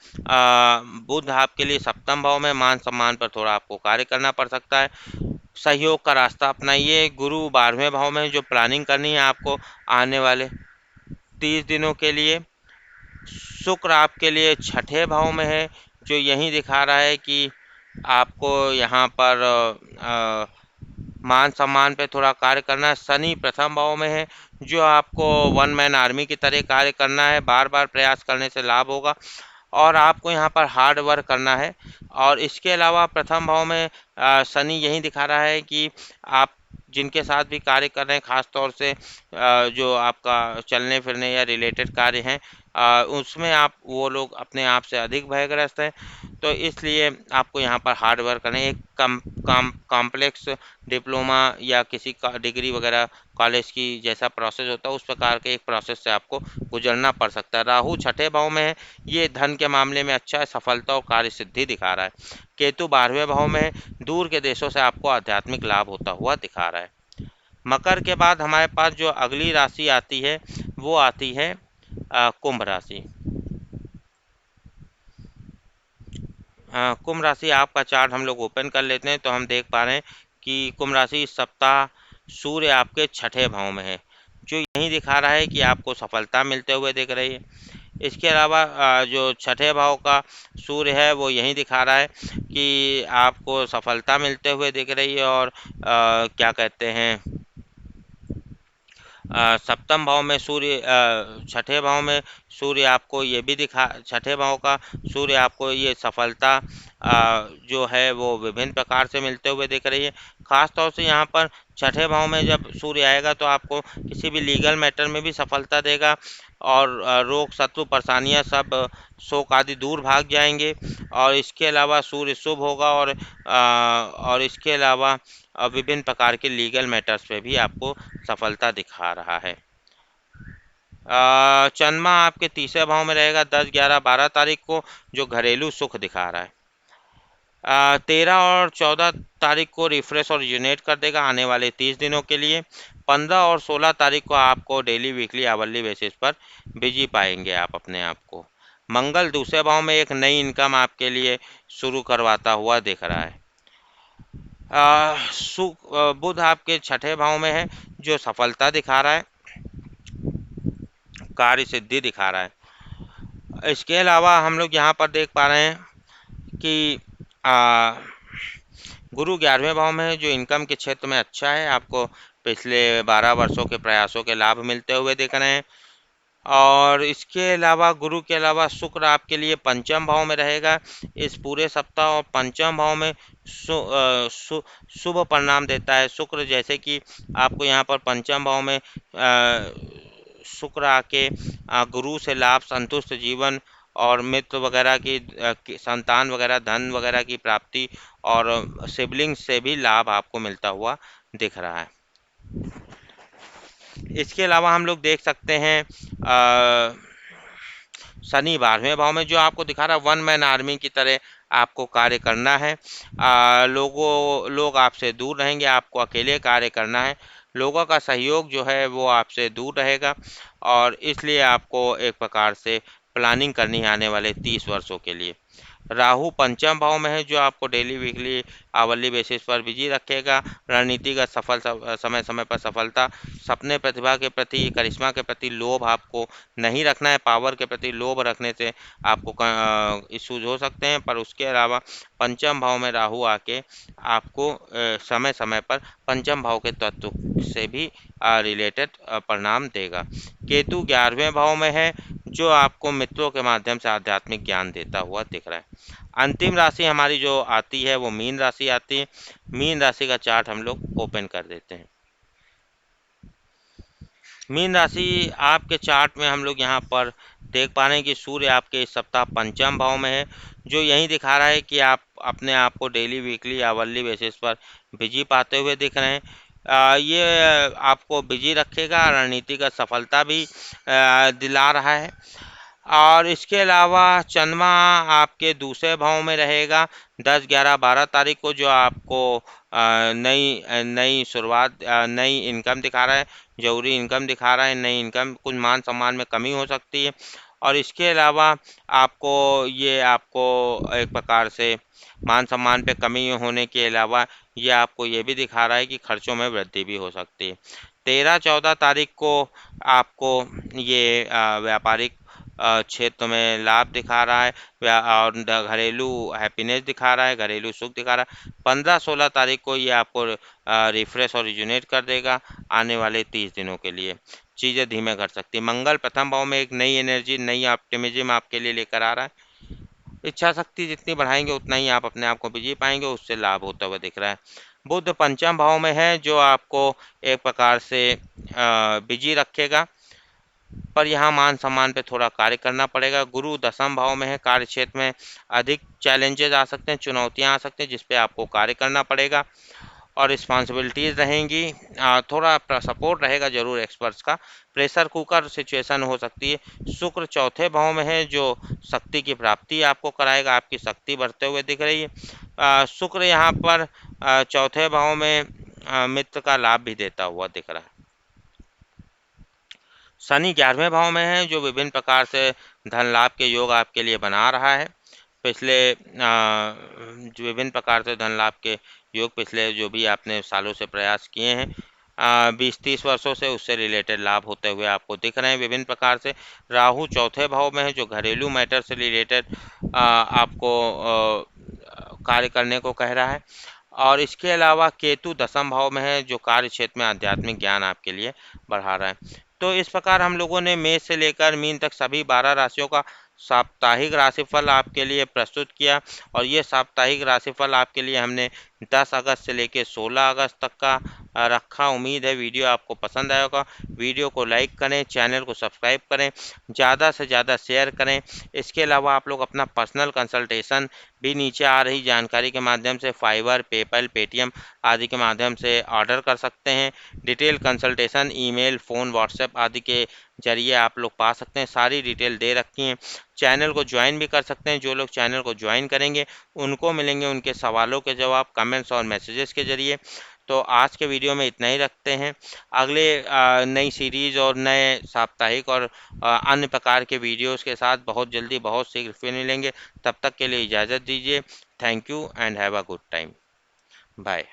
बुध आपके लिए सप्तम भाव में, मान सम्मान पर थोड़ा आपको कार्य करना पड़ सकता है। सहयोग का रास्ता अपनाइए। गुरु 12वें भाव में, जो प्लानिंग करनी है आपको आने वाले 30 दिनों के लिए। शुक्र आपके लिए छठे भाव में है, जो यही दिखा रहा है कि आपको यहाँ पर मान सम्मान पे थोड़ा कार्य करना है। शनि प्रथम भाव में है, जो आपको वन मैन आर्मी की तरह कार्य करना है, बार बार प्रयास करने से लाभ होगा, और आपको यहाँ पर हार्ड वर्क करना है। और इसके अलावा प्रथम भाव में शनि यही दिखा रहा है कि आप जिनके साथ भी कार्य कर रहे हैं, खास तौर से जो आपका चलने फिरने या रिलेटेड कार्य हैं, उसमें आप वो लोग अपने आप से अधिक भयग्रस्त हैं, तो इसलिए आपको यहाँ पर हार्ड वर्क करना है। एक कॉम्प्लेक्स डिप्लोमा या किसी का डिग्री वगैरह कॉलेज की जैसा प्रोसेस होता है, उस प्रकार के एक प्रोसेस से आपको गुजरना पड़ सकता है। राहु छठे भाव में है, ये धन के मामले में अच्छा है, सफलता और कार्य सिद्धि दिखा रहा है। केतु 12वें भाव में है, दूर के देशों से आपको आध्यात्मिक लाभ होता हुआ दिखा रहा है। मकर के बाद हमारे पास जो अगली राशि आती है, वो आती है कुंभ राशि। कुंभ राशि आपका चार्ट हम लोग ओपन कर लेते हैं, तो हम देख पा रहे हैं कि कुंभ राशि इस सप्ताह सूर्य आपके छठे भाव में है, जो यही दिखा रहा है कि आपको सफलता मिलते हुए दिख रही है। इसके अलावा जो छठे भाव का सूर्य है, वो यही दिखा रहा है कि आपको सफलता मिलते हुए दिख रही है, और क्या कहते हैं, सप्तम भाव में सूर्य, छठे भाव में सूर्य आपको ये भी दिखा, छठे भाव का सूर्य आपको ये सफलता जो है वो विभिन्न प्रकार से मिलते हुए दिख रही है। खास तौर से यहाँ पर छठे भाव में जब सूर्य आएगा, तो आपको किसी भी लीगल मैटर में भी सफलता देगा। और रोग शत्रु परेशानियां सब शोक आदि दूर भाग जाएंगे। और इसके अलावा सूर्य शुभ होगा। और इसके अलावा विभिन्न प्रकार के लीगल मैटर्स पे भी आपको सफलता दिखा रहा है। चंद्रमा आपके तीसरे भाव में रहेगा 10, 11, 12 तारीख को, जो घरेलू सुख दिखा रहा है। 13 और 14 तारीख को रिफ्रेश और यूनाइट कर देगा आने वाले 30 दिनों के लिए। 15 और 16 तारीख को आपको डेली वीकली आवरली बेसिस पर बिजी पाएंगे आप अपने आप को। मंगल दूसरे भाव में एक नई इनकम आपके लिए शुरू करवाता हुआ दिख रहा है। बुध आपके छठे भाव में है, जो सफलता दिखा रहा है, कार्य सिद्धि दिखा रहा है। इसके अलावा हम लोग यहाँ पर देख पा रहे हैं कि गुरु 11वें भाव में है, जो इनकम के क्षेत्र में अच्छा है। आपको पिछले 12 वर्षों के प्रयासों के लाभ मिलते हुए दिख रहे हैं। और इसके अलावा गुरु के अलावा शुक्र आपके लिए पंचम भाव में रहेगा इस पूरे सप्ताह। और पंचम भाव में शुभ परिणाम देता है शुक्र। जैसे कि आपको यहाँ पर पंचम भाव में शुक्र आके गुरु से लाभ, संतुष्ट जीवन और मित्र वगैरह की संतान वगैरह, धन वगैरह की प्राप्ति और सिबलिंग्स से भी लाभ आपको मिलता हुआ दिख रहा है। इसके अलावा हम लोग देख सकते हैं शनि 12वें भाव में, जो आपको दिखा रहा है वन मैन आर्मी की तरह आपको कार्य करना है। लोग आपसे दूर रहेंगे, आपको अकेले कार्य करना है। लोगों का सहयोग जो है वो आपसे दूर रहेगा और इसलिए आपको एक प्रकार से प्लानिंग करनी है आने वाले 30 वर्षों के लिए। राहु पंचम भाव में है, जो आपको डेली वीकली आवरली बेसिस पर बिजी रखेगा। रणनीति का समय समय पर सफलता, सपने, प्रतिभा के प्रति, करिश्मा के प्रति लोभ आपको नहीं रखना है। पावर के प्रति लोभ रखने से आपको इश्यूज हो सकते हैं। पर उसके अलावा पंचम भाव में राहु आके आपको समय समय पर पंचम भाव के तत्व से भी रिलेटेड परिणाम देगा। केतु 11वें भाव में है, जो आपको मित्रों के माध्यम से आध्यात्मिक ज्ञान देता हुआ दिख रहा है। अंतिम राशि हमारी जो आती है वो मीन राशि आती है। मीन राशि का चार्ट हम लोग ओपन कर देते हैं। मीन राशि आपके चार्ट में हम लोग यहाँ पर देख पा रहे हैं कि सूर्य आपके इस सप्ताह पंचम भाव में है, जो यही दिखा रहा है कि आप अपने आप को डेली वीकली आवरली बेसिस पर बिजी पाते हुए दिख रहे हैं। ये आपको बिजी रखेगा, रणनीति का सफलता भी दिला रहा है। और इसके अलावा चंद्रमा आपके दूसरे भाव में रहेगा 10, 11, 12 तारीख को, जो आपको नई नई शुरुआत, नई इनकम दिखा रहा है। जरूरी इनकम दिखा रहा है। नई इनकम, कुछ मान सम्मान में कमी हो सकती है। और इसके अलावा आपको एक प्रकार से मान सम्मान पे कमी होने के अलावा ये आपको ये भी दिखा रहा है कि खर्चों में वृद्धि भी हो सकती है। 13, 14 तारीख को आपको ये व्यापारिक क्षेत्र में लाभ दिखा रहा है और घरेलू हैप्पीनेस दिखा रहा है, घरेलू सुख दिखा रहा है। 15, 16 तारीख को ये आपको रिफ्रेश और रिजुनेट कर देगा आने वाले 30 दिनों के लिए। चीज़ें धीमे कर सकती है। मंगल प्रथम भाव में एक नई एनर्जी, नई ऑप्टिमिज्म आपके लिए लेकर आ रहा है। इच्छा शक्ति जितनी बढ़ाएंगे उतना ही आप अपने आप को बिजी पाएंगे, उससे लाभ होता हुआ दिख रहा है। बुध पंचम भाव में है, जो आपको एक प्रकार से बिजी रखेगा, पर यहाँ मान सम्मान पे थोड़ा कार्य करना पड़ेगा। गुरु दसम भाव में है, कार्य क्षेत्र में अधिक चैलेंजेस आ सकते हैं, चुनौतियाँ आ सकते हैं, जिस पे आपको कार्य करना पड़ेगा और रिस्पॉन्सिबिलिटीज़ रहेंगी। थोड़ा सपोर्ट रहेगा जरूर एक्सपर्ट्स का। प्रेशर कुकर सिचुएशन हो सकती है। शुक्र चौथे भाव में है, जो शक्ति की प्राप्ति आपको कराएगा, आपकी शक्ति बढ़ते हुए दिख रही है। शुक्र यहाँ पर चौथे भाव में मित्र का लाभ भी देता हुआ दिख रहा है। शनि 11वें भाव में है, जो विभिन्न प्रकार से धन लाभ के योग आपके लिए बना रहा है। पिछले जो विभिन्न प्रकार से धन लाभ के योग पिछले जो भी आपने सालों से प्रयास किए हैं 20-30 वर्षों से, उससे रिलेटेड लाभ होते हुए आपको दिख रहे हैं विभिन्न प्रकार से। राहु चौथे भाव में है, जो घरेलू मैटर से रिलेटेड आपको कार्य करने को कह रहा है। और इसके अलावा केतु दसम भाव में है, जो कार्य क्षेत्र में आध्यात्मिक ज्ञान आपके लिए बढ़ा रहा है। तो इस प्रकार हम लोगों ने मेष से लेकर मीन तक सभी 12 राशियों का साप्ताहिक राशिफल आपके लिए प्रस्तुत किया। और ये साप्ताहिक राशिफल आपके लिए हमने 10 अगस्त से लेकर 16 अगस्त तक का रखा। उम्मीद है वीडियो आपको पसंद आया होगा। वीडियो को लाइक करें, चैनल को सब्सक्राइब करें, ज़्यादा से ज़्यादा शेयर करें। इसके अलावा आप लोग अपना पर्सनल कंसल्टेशन भी नीचे आ रही जानकारी के माध्यम से फाइवर, पेपल, पेटीएम आदि के माध्यम से ऑर्डर कर सकते हैं। Detail consultation email, phone, WhatsApp आदि के जरिए आप लोग पा सकते हैं। सारी डिटेल दे रखी हैं। चैनल को ज्वाइन भी कर सकते हैं। जो लोग चैनल को ज्वाइन करेंगे उनको मिलेंगे उनके सवालों के जवाब कमेंट्स और मैसेजेस के जरिए। तो आज के वीडियो में इतना ही रखते हैं। अगले नई सीरीज़ और नए साप्ताहिक और अन्य प्रकार के वीडियोस के साथ बहुत जल्दी बहुत शीघ्र फिर मिलेंगे। तब तक के लिए इजाज़त दीजिए। Thank you and have a good time. Bye.